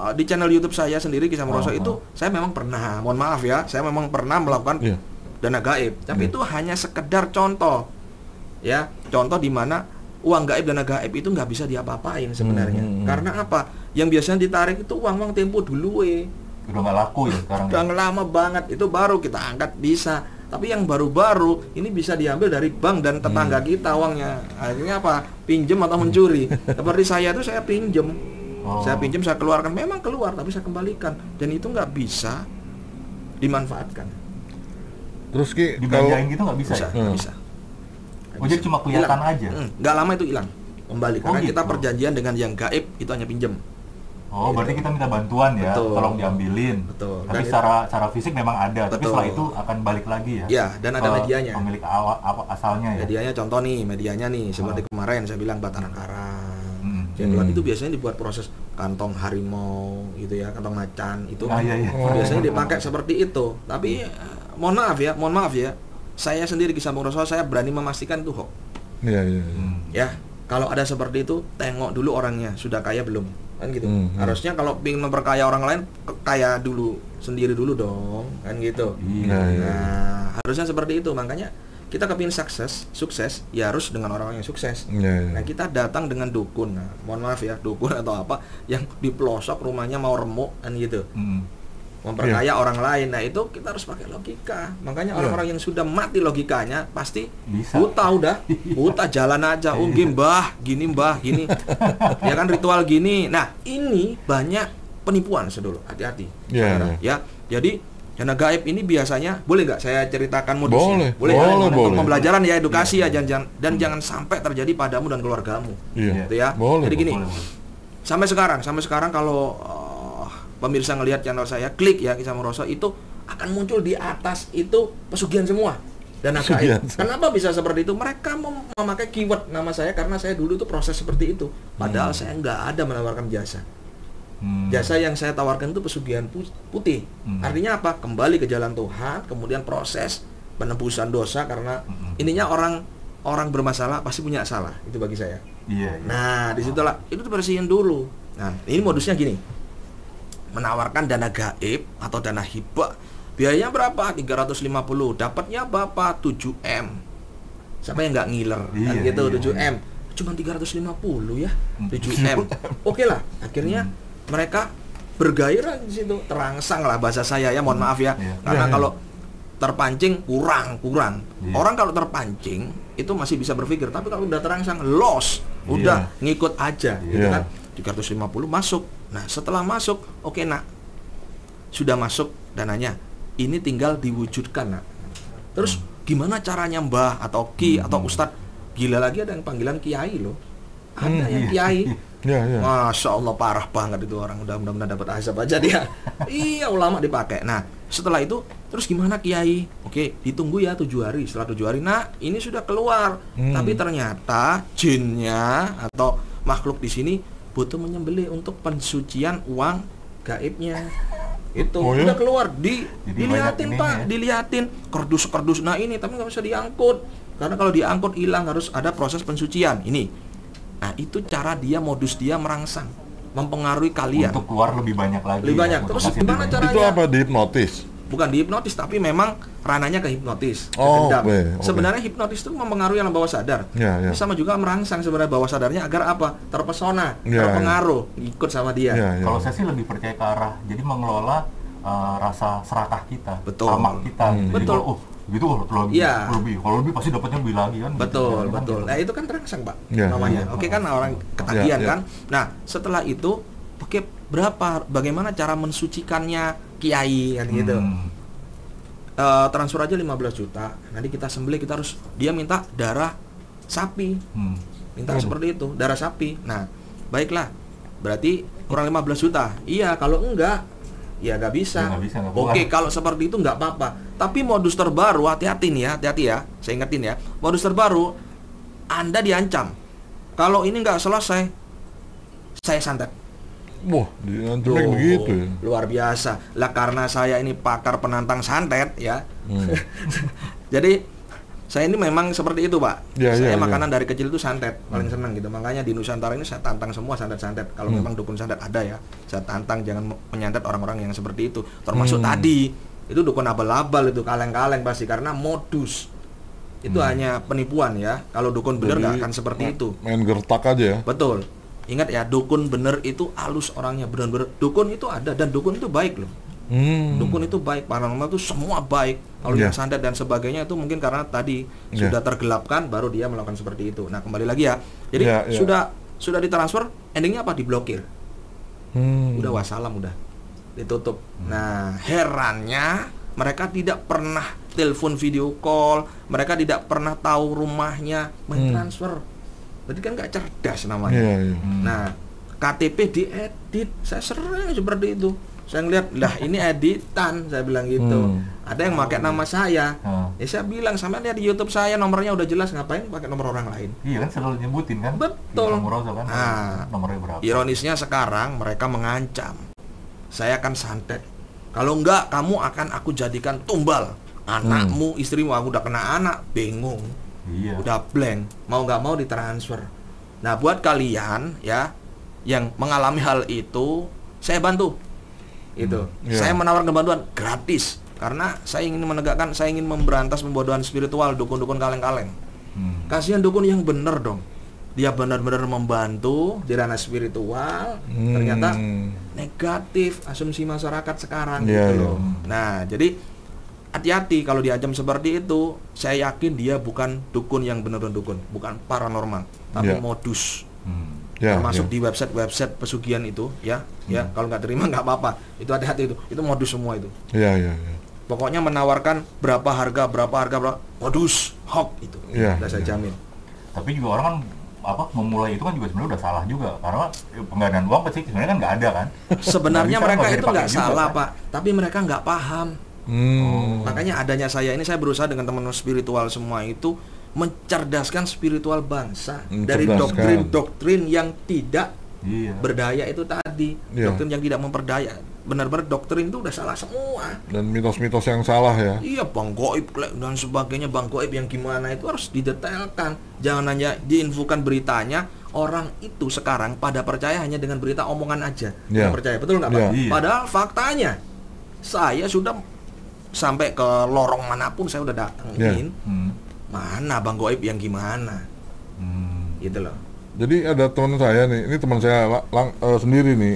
di channel YouTube saya sendiri Kisah Meroso itu saya memang pernah, mohon maaf ya, saya memang pernah melakukan Iya. dana gaib. Tapi itu hanya sekedar contoh. Ya, contoh di mana uang gaib dana gaib itu nggak bisa diapa-apain sebenarnya. Karena apa? Yang biasanya ditarik itu uang tempo dulu udah nggak laku ya sekarang. udah lama banget, itu baru kita angkat bisa. Tapi yang baru-baru ini bisa diambil dari bank dan tetangga kita uangnya. Akhirnya apa? Pinjem atau mencuri. Seperti saya tuh saya pinjem. Saya pinjem, saya keluarkan, memang keluar tapi saya kembalikan dan itu nggak bisa dimanfaatkan. Terus Ki, kalau Dibelanjain gitu nggak bisa, ya? Nggak bisa. Oh, jadi cuma kelihatan Hilang. aja. Nggak lama itu hilang kembali karena gitu. kita perjanjian dengan yang gaib itu hanya pinjem. Oh, berarti kita minta bantuan ya, Betul. tolong diambilin. Betul. Tapi Dan secara fisik memang ada, tapi Betul. setelah itu akan balik lagi ya. Ya, dan ada ke medianya. Pemilik asalnya ya. Medianya contoh nih, medianya nih seperti kemarin saya bilang bataran karang. Jenderal itu biasanya dibuat proses kantong harimau gitu ya, kantong macan itu Iya. biasanya dipakai seperti itu. Tapi mohon maaf ya. Saya sendiri Ki Sambung Rasa saya berani memastikan itu hoax. Iya. Ya, kalau ada seperti itu tengok dulu orangnya sudah kaya belum, kan gitu. Harusnya kalau ingin memperkaya orang lain kaya dulu sendiri dulu dong, kan gitu. Iya. Nah, harusnya seperti itu. Makanya kita kepingin sukses ya harus dengan orang yang sukses. Iya. Nah, kita datang dengan dukun. Nah, mohon maaf ya, dukun atau apa yang di pelosok rumahnya mau remuk kan gitu. Memperkaya orang lain. Nah, itu kita harus pakai logika. Makanya orang-orang yang sudah mati logikanya pasti Bisa. buta jalan aja. Oh, mbah, gini. Ya kan ritual gini. Nah, ini banyak penipuan sedulur. Hati-hati. Iya, Saudara. Ya. Jadi dana gaib ini biasanya boleh nggak saya ceritakan modusnya? Boleh, Untuk boleh. pembelajaran ya, edukasi ya, jangan sampai terjadi padamu dan keluargamu. Iya. Gitu ya. Boleh, Jadi gini, boleh. sampai sekarang kalau pemirsa ngelihat channel saya, klik ya Ki Sambung Rasa, itu akan muncul di atas itu pesugihan semua. Dana gaib. Kenapa bisa seperti itu? Mereka memakai keyword nama saya karena saya dulu itu proses seperti itu. Padahal saya nggak ada menawarkan jasa. Jasa yang saya tawarkan itu pesugihan putih. Artinya apa? Kembali ke jalan Tuhan, kemudian proses penebusan dosa karena ininya orang bermasalah pasti punya salah. Itu bagi saya. Iya. Nah, disitulah itu dibersihin dulu. Nah, ini modusnya gini. Menawarkan dana gaib atau dana hibah. Biayanya berapa? 350. Dapatnya berapa? 7M. Siapa yang nggak ngiler? Kan Iya, gitu, iya. 7M. Cuma 350 ya. 7M. Oke lah, akhirnya mereka bergairah di situ. Terangsang lah bahasa saya ya, mohon maaf ya. Iya. Karena Iya. kalau terpancing kurang. Iya. Orang kalau terpancing itu masih bisa berpikir, tapi kalau udah terangsang loss, udah ngikut aja gitu Iya. kan. 350 masuk. Nah, setelah masuk, oke nak, sudah masuk dananya. Ini tinggal diwujudkan nak. Terus gimana caranya mbah atau ki atau ustadz? Gila lagi ada yang panggilan kiai loh. Ada yang kiai. Iya. Masya Allah parah banget itu orang. Udah mudah-mudahan dapat azab aja dia. Iya, ulama dipakai. Nah, setelah itu terus gimana kiai? Oke, ditunggu ya 7 hari. Setelah 7 hari, nah ini sudah keluar. Tapi ternyata jinnya atau makhluk di sini butuh menyembelih untuk pensucian uang gaibnya. Itu Oh, ya? udah keluar Jadi dilihatin banyak Pak, ininya. dilihatin kardus. Nah ini tapi nggak bisa diangkut karena kalau diangkut hilang, harus ada proses pensucian ini. Nah itu cara dia, modus dia merangsang, mempengaruhi kalian. Untuk keluar lebih banyak lagi. Lebih banyak. Untuk Terus ngasih gimana lebih caranya? Itu apa, dihipnotis? Bukan dihipnotis, tapi memang ranahnya ke hipnotis, ke Oh, gendam. oke. Sebenarnya hipnotis itu mempengaruhi alam bawah sadar. Ya. Sama juga merangsang sebenarnya bawah sadarnya agar apa? Terpesona, Ya, terpengaruh, ikut sama dia. Ya. Kalau saya sih lebih percaya ke arah jadi mengelola rasa serakah kita, Betul. tamak kita. Jadi Betul. kalau, gitu lagi, Iya. kalau lebih pasti dapatnya lebih lagi kan. Betul, Gitu. betul. Gitu. Nah, itu kan terangsang, Pak. Ya, namanya. iya. Oke kan orang ketagihan Ya, ya. kan. Nah, setelah itu oke, bagaimana cara mensucikannya kiai kan gitu. Transfer aja 15 juta. Nanti kita sembelih, kita harus dia minta darah sapi. Minta seperti itu, darah sapi. Nah, baiklah. Berarti kurang 15 juta. Iya, kalau enggak ya nggak bisa. Ya, nggak bisa, nggak Oke, boleh. kalau seperti itu nggak apa-apa. Tapi modus terbaru, hati-hati ya. Saya ingetin ya. Modus terbaru, Anda diancam. Kalau ini nggak selesai, saya santet. Wah, diancamnya Loh, begitu ya. luar biasa. Lah karena saya ini pakar penantang santet ya. Jadi saya ini memang seperti itu, Pak. Ya, Saya ya, makanan dari kecil itu santet, paling senang gitu. Makanya di Nusantara ini saya tantang semua santet-santet. Kalau memang dukun santet ada ya, saya tantang jangan menyantet orang-orang yang seperti itu. Termasuk tadi itu dukun abal-abal, itu kaleng-kaleng pasti karena modus. Itu hanya penipuan ya. Kalau dukun bener nggak Jadi, akan seperti itu. Main gertak aja ya. Betul. Ingat ya, dukun bener itu halus orangnya, bener-bener. Dukun itu ada dan dukun itu baik loh. Dukun itu baik, paranormal itu semua baik. Kalau Ya. yang santet dan sebagainya itu mungkin karena tadi Ya. sudah tergelapkan, baru dia melakukan seperti itu. Nah kembali lagi ya. Jadi Ya, ya. sudah ditransfer, endingnya apa? Diblokir. Udah wassalam, udah ditutup. Nah herannya mereka tidak pernah telepon video call, mereka tidak pernah tahu rumahnya, main transfer. Berarti kan nggak cerdas namanya. Iya. Nah, KTP diedit. Saya sering seperti itu. Saya ngeliat, lah ini editan, saya bilang gitu. Ada yang pakai nama saya. Ya saya bilang, sama lihat di YouTube saya nomornya udah jelas, ngapain pakai nomor orang lain? Iya kan selalu nyebutin kan. Betul. Kan, nomornya berapa? Ironisnya sekarang mereka mengancam. Saya akan santet. Kalau enggak, kamu akan aku jadikan tumbal. Anakmu, istrimu, aku udah kena anak, bingung. Iya. Udah blank, mau nggak mau ditransfer. Nah, buat kalian ya yang mengalami hal itu, saya bantu. Itu. Saya menawarkan bantuan gratis karena saya ingin menegakkan, saya ingin memberantas pembodohan spiritual, dukun-dukun kaleng-kaleng. Kasihan dukun yang bener dong. Dia benar-benar membantu di ranah spiritual, ternyata negatif asumsi masyarakat sekarang gitu loh. Nah, jadi hati-hati kalau diancam seperti itu. Saya yakin dia bukan dukun yang benar-benar dukun, bukan paranormal, tapi modus. Termasuk di website pesugihan itu, ya. Kalau nggak terima nggak apa-apa. Itu hati-hati itu modus semua itu. Pokoknya menawarkan berapa harga, modus, hoax itu. Udah saya jamin. Tapi juga orang kan memulai itu kan juga sebenarnya udah salah juga, karena penggandaan uang pasti sebenarnya kan nggak ada kan. Sebenarnya mereka itu nggak salah kan? Pak, tapi mereka nggak paham. Makanya adanya saya ini, saya berusaha dengan teman-teman spiritual semua itu mencerdaskan spiritual bangsa dari doktrin-doktrin yang tidak berdaya itu tadi, doktrin yang tidak memperdaya. Benar-benar doktrin itu udah salah semua. Dan mitos-mitos yang salah ya. Iya, Bang Goib dan sebagainya, Bang Goib yang gimana itu harus didetailkan. Jangan hanya diinfokan beritanya. Orang itu sekarang pada percaya hanya dengan berita omongan aja. Nggak percaya, betul nggak Pak? Padahal faktanya saya sudah sampai ke lorong manapun saya udah datangin. Mana Bang Goib yang gimana? Gitu loh. Jadi ada teman saya nih, ini teman saya sendiri nih,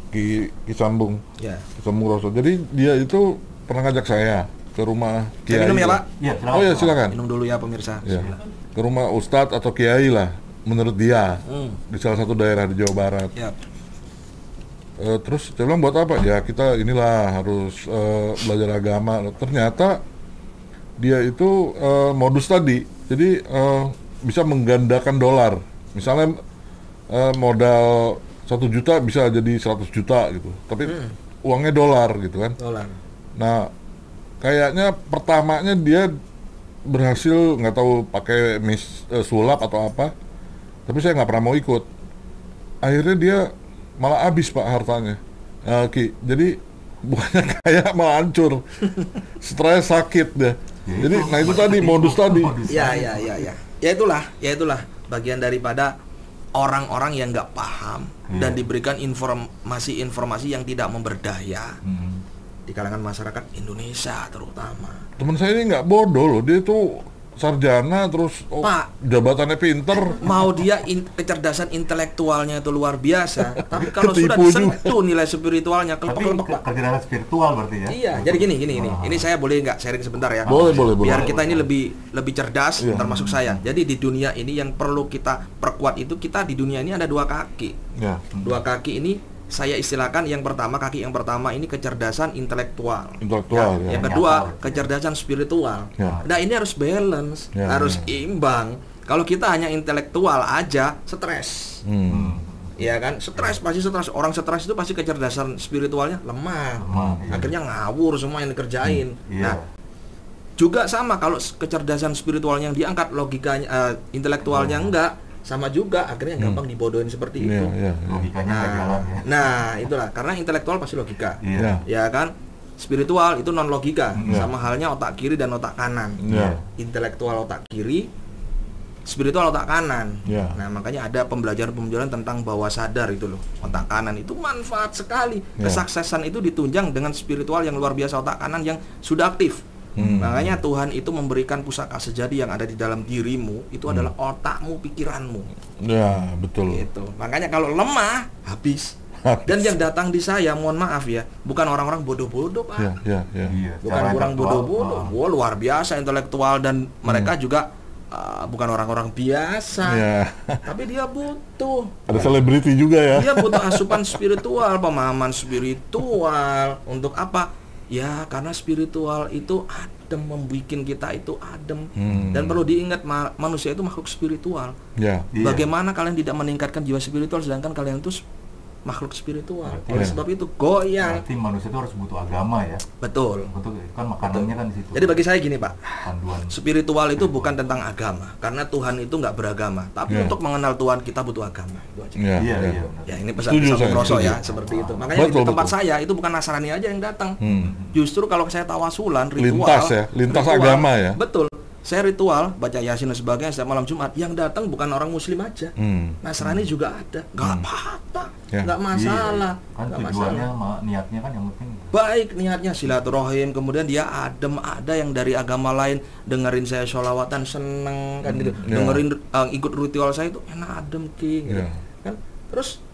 Ki Sambung. Ki Sambung Roso. Jadi dia itu pernah ngajak saya ke rumah Kiai. Minum ya Pak? Iya, silakan. Oh ya, silakan. Minum dulu ya pemirsa. Ke rumah Ustadz atau Kiai lah, menurut dia, di salah satu daerah di Jawa Barat. Terus saya bilang, buat apa? Ya kita inilah harus belajar agama. Ternyata dia itu modus tadi, jadi bisa menggandakan dolar. Misalnya modal 1 juta bisa jadi 100 juta gitu, tapi uangnya dolar gitu kan. Nah, kayaknya pertamanya dia berhasil, nggak tahu pakai sulap atau apa, tapi saya nggak pernah mau ikut. Akhirnya dia malah habis Pak hartanya, Ki. Jadi bukannya kaya malah hancur, stres, sakit deh. Jadi, nah itu tadi modus tadi. Ya itulah bagian daripada orang-orang yang nggak paham dan diberikan informasi yang tidak memberdaya di kalangan masyarakat Indonesia terutama. Teman saya ini nggak bodoh loh, dia tuh sarjana terus Pak, jabatannya pinter. Mau dia kecerdasan intelektualnya itu luar biasa, tapi kalau sudah disentuh nilai spiritualnya kelepek-kelepek Pak. Kecerdasan spiritual berarti ya. Iya, jadi gini. Ini saya boleh nggak sharing sebentar ya? Boleh. Biar kita ini lebih cerdas, termasuk saya. Jadi di dunia ini yang perlu kita perkuat itu, kita di dunia ini ada 2 kaki. 2 kaki ini saya istilahkan, yang pertama, kaki yang pertama ini kecerdasan intelektual. Yang kedua, kecerdasan spiritual. Nah, ini harus balance, harus imbang. Kalau kita hanya intelektual aja, stres. Ya kan? Pasti stres. Orang stres itu pasti kecerdasan spiritualnya lemah. Akhirnya ngawur semua yang dikerjain. Nah, juga sama kalau kecerdasan spiritualnya yang diangkat, logikanya intelektualnya enggak, sama juga akhirnya gampang dibodohin seperti itu. Logikanya nggak jalan ya. Nah, itulah, karena intelektual pasti logika. Ya kan? Spiritual itu non logika, sama halnya otak kiri dan otak kanan. Intelektual otak kiri, spiritual otak kanan. Nah, makanya ada pembelajaran tentang bawah sadar itu loh. Otak kanan itu manfaat sekali. Kesuksesan itu ditunjang dengan spiritual yang luar biasa, otak kanan yang sudah aktif. Makanya Tuhan itu memberikan pusaka sejati yang ada di dalam dirimu, itu adalah otakmu, pikiranmu. Ya, betul. Gitu. Makanya kalau lemah, habis. Dan yang datang di saya, mohon maaf ya, bukan orang-orang bodoh-bodoh Pak. Bukan orang bodoh-bodoh. Wah, luar biasa intelektual, dan mereka juga bukan orang-orang biasa. Tapi dia butuh. Ada selebriti juga ya. Dia butuh asupan spiritual, pemahaman spiritual. Untuk apa? Ya karena spiritual itu adem, membuat kita itu adem. Dan perlu diingat manusia itu makhluk spiritual. Ya. Iya. Bagaimana kalian tidak meningkatkan jiwa spiritual sedangkan kalian itu makhluk spiritual? Berarti Oleh ya. sebab itu goyang. Berarti manusia itu harus butuh agama ya. Betul. Betul, kan makanannya kan di situ. Jadi bagi saya gini Pak, panduan. spiritual itu bukan tentang agama, karena Tuhan itu nggak beragama. Tapi Ya. untuk mengenal Tuhan kita butuh agama. Itu aja. Ya, Iya, ya. iya. benar. Ya ini pesan Setuju Ki Sambung saya, Roso ya, setuju. seperti itu. Makanya Betul, di tempat betul. saya itu bukan Nasrani aja yang datang. Hmm. Justru kalau saya tawasulan, ritual. Lintas ya, lintas agama ya. Betul. Saya ritual, baca Yasin dan sebagainya setiap malam Jumat. Yang datang bukan orang Muslim aja. Nasrani juga ada. Nggak apa-apa. Ya. Nggak masalah. Iya. Kan Nggak tujuannya, masalah. niatnya kan yang penting. Baik niatnya silaturahim, kemudian dia adem, ada yang dari agama lain dengerin saya sholawatan seneng kan gitu, Ya. dengerin ikut ritual saya itu enak adem gitu. Ya. Kan terus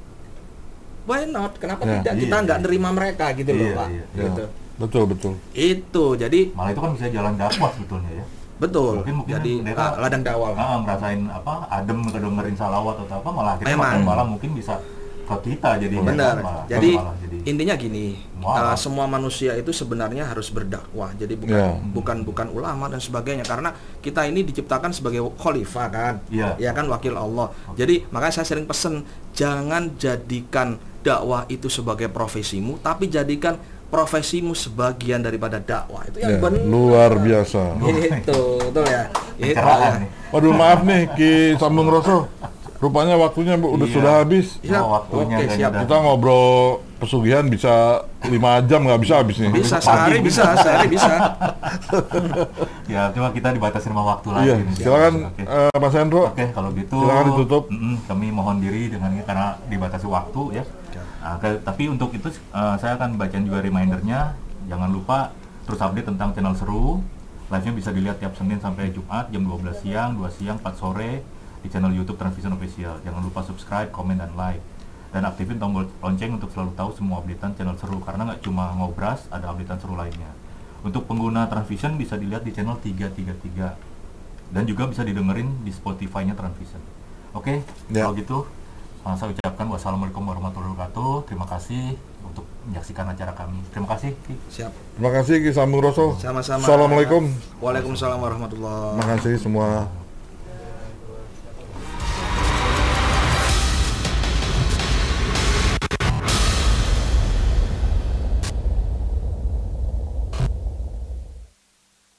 why not? Kenapa Ya. tidak kita Iya, nggak iya. nerima mereka gitu loh Iya, Pak? iya. Ya. Gitu. Betul, betul. Itu jadi Malah itu kan bisa jalan dakwah sebetulnya ya. betul. Mungkin Jadi mereka ladang dakwah. ngerasain apa adem atau dengerin salawat atau apa, malah kita Memang. malah mungkin bisa ke kita jadi Benar. malah, Jadi malah jadi intinya gini, Mualaf. semua manusia itu sebenarnya harus berdakwah. Jadi bukan Ya. bukan ulama dan sebagainya, karena kita ini diciptakan sebagai khalifah kan. Iya. Ya kan wakil Allah. Jadi makanya saya sering pesen jangan jadikan dakwah itu sebagai profesimu, tapi jadikan profesimu sebagian daripada dakwah. Itu yang Ya, benar. luar biasa. Gitu, betul ya. Itu pencerahan ya. nih. Waduh, maaf nih Ki Sambung Roso. Rupanya waktunya udah Iya. sudah habis. Siap. Oh, waktunya Oke, kayaknya siap. udah. Kita ngobrol pesugihan bisa 5 jam nggak bisa habis nih. Bisa Pagi sehari bisa. sehari bisa. Ya cuma kita dibatasi sama waktu lagi Iya, nih. silakan Oke. Mas Hendro. Oke, kalau gitu Silakan ditutup. kami mohon diri dengan ini karena dibatasi waktu ya. Nah, tapi untuk itu saya akan bacain juga remindernya. Jangan lupa terus update tentang channel seru. Live-nya bisa dilihat tiap Senin sampai Jumat jam 12 siang, 2 siang, 4 sore di channel YouTube Transvision Official. Jangan lupa subscribe, komen, dan like. Dan aktifin tombol lonceng untuk selalu tahu semua updatean channel seru. Karena nggak cuma ngobras, ada updatean seru lainnya. Untuk pengguna Transvision bisa dilihat di channel 333. Dan juga bisa didengerin di Spotify-nya Transvision. Oke, Ya. kalau gitu saya ucapkan wassalamualaikum warahmatullahi wabarakatuh. Terima kasih untuk menyaksikan acara kami. Terima kasih, Ki. Siap. Terima kasih Ki Sambung Roso. Sama-sama. Assalamualaikum. Waalaikumsalam warahmatullahi. Terima kasih semua.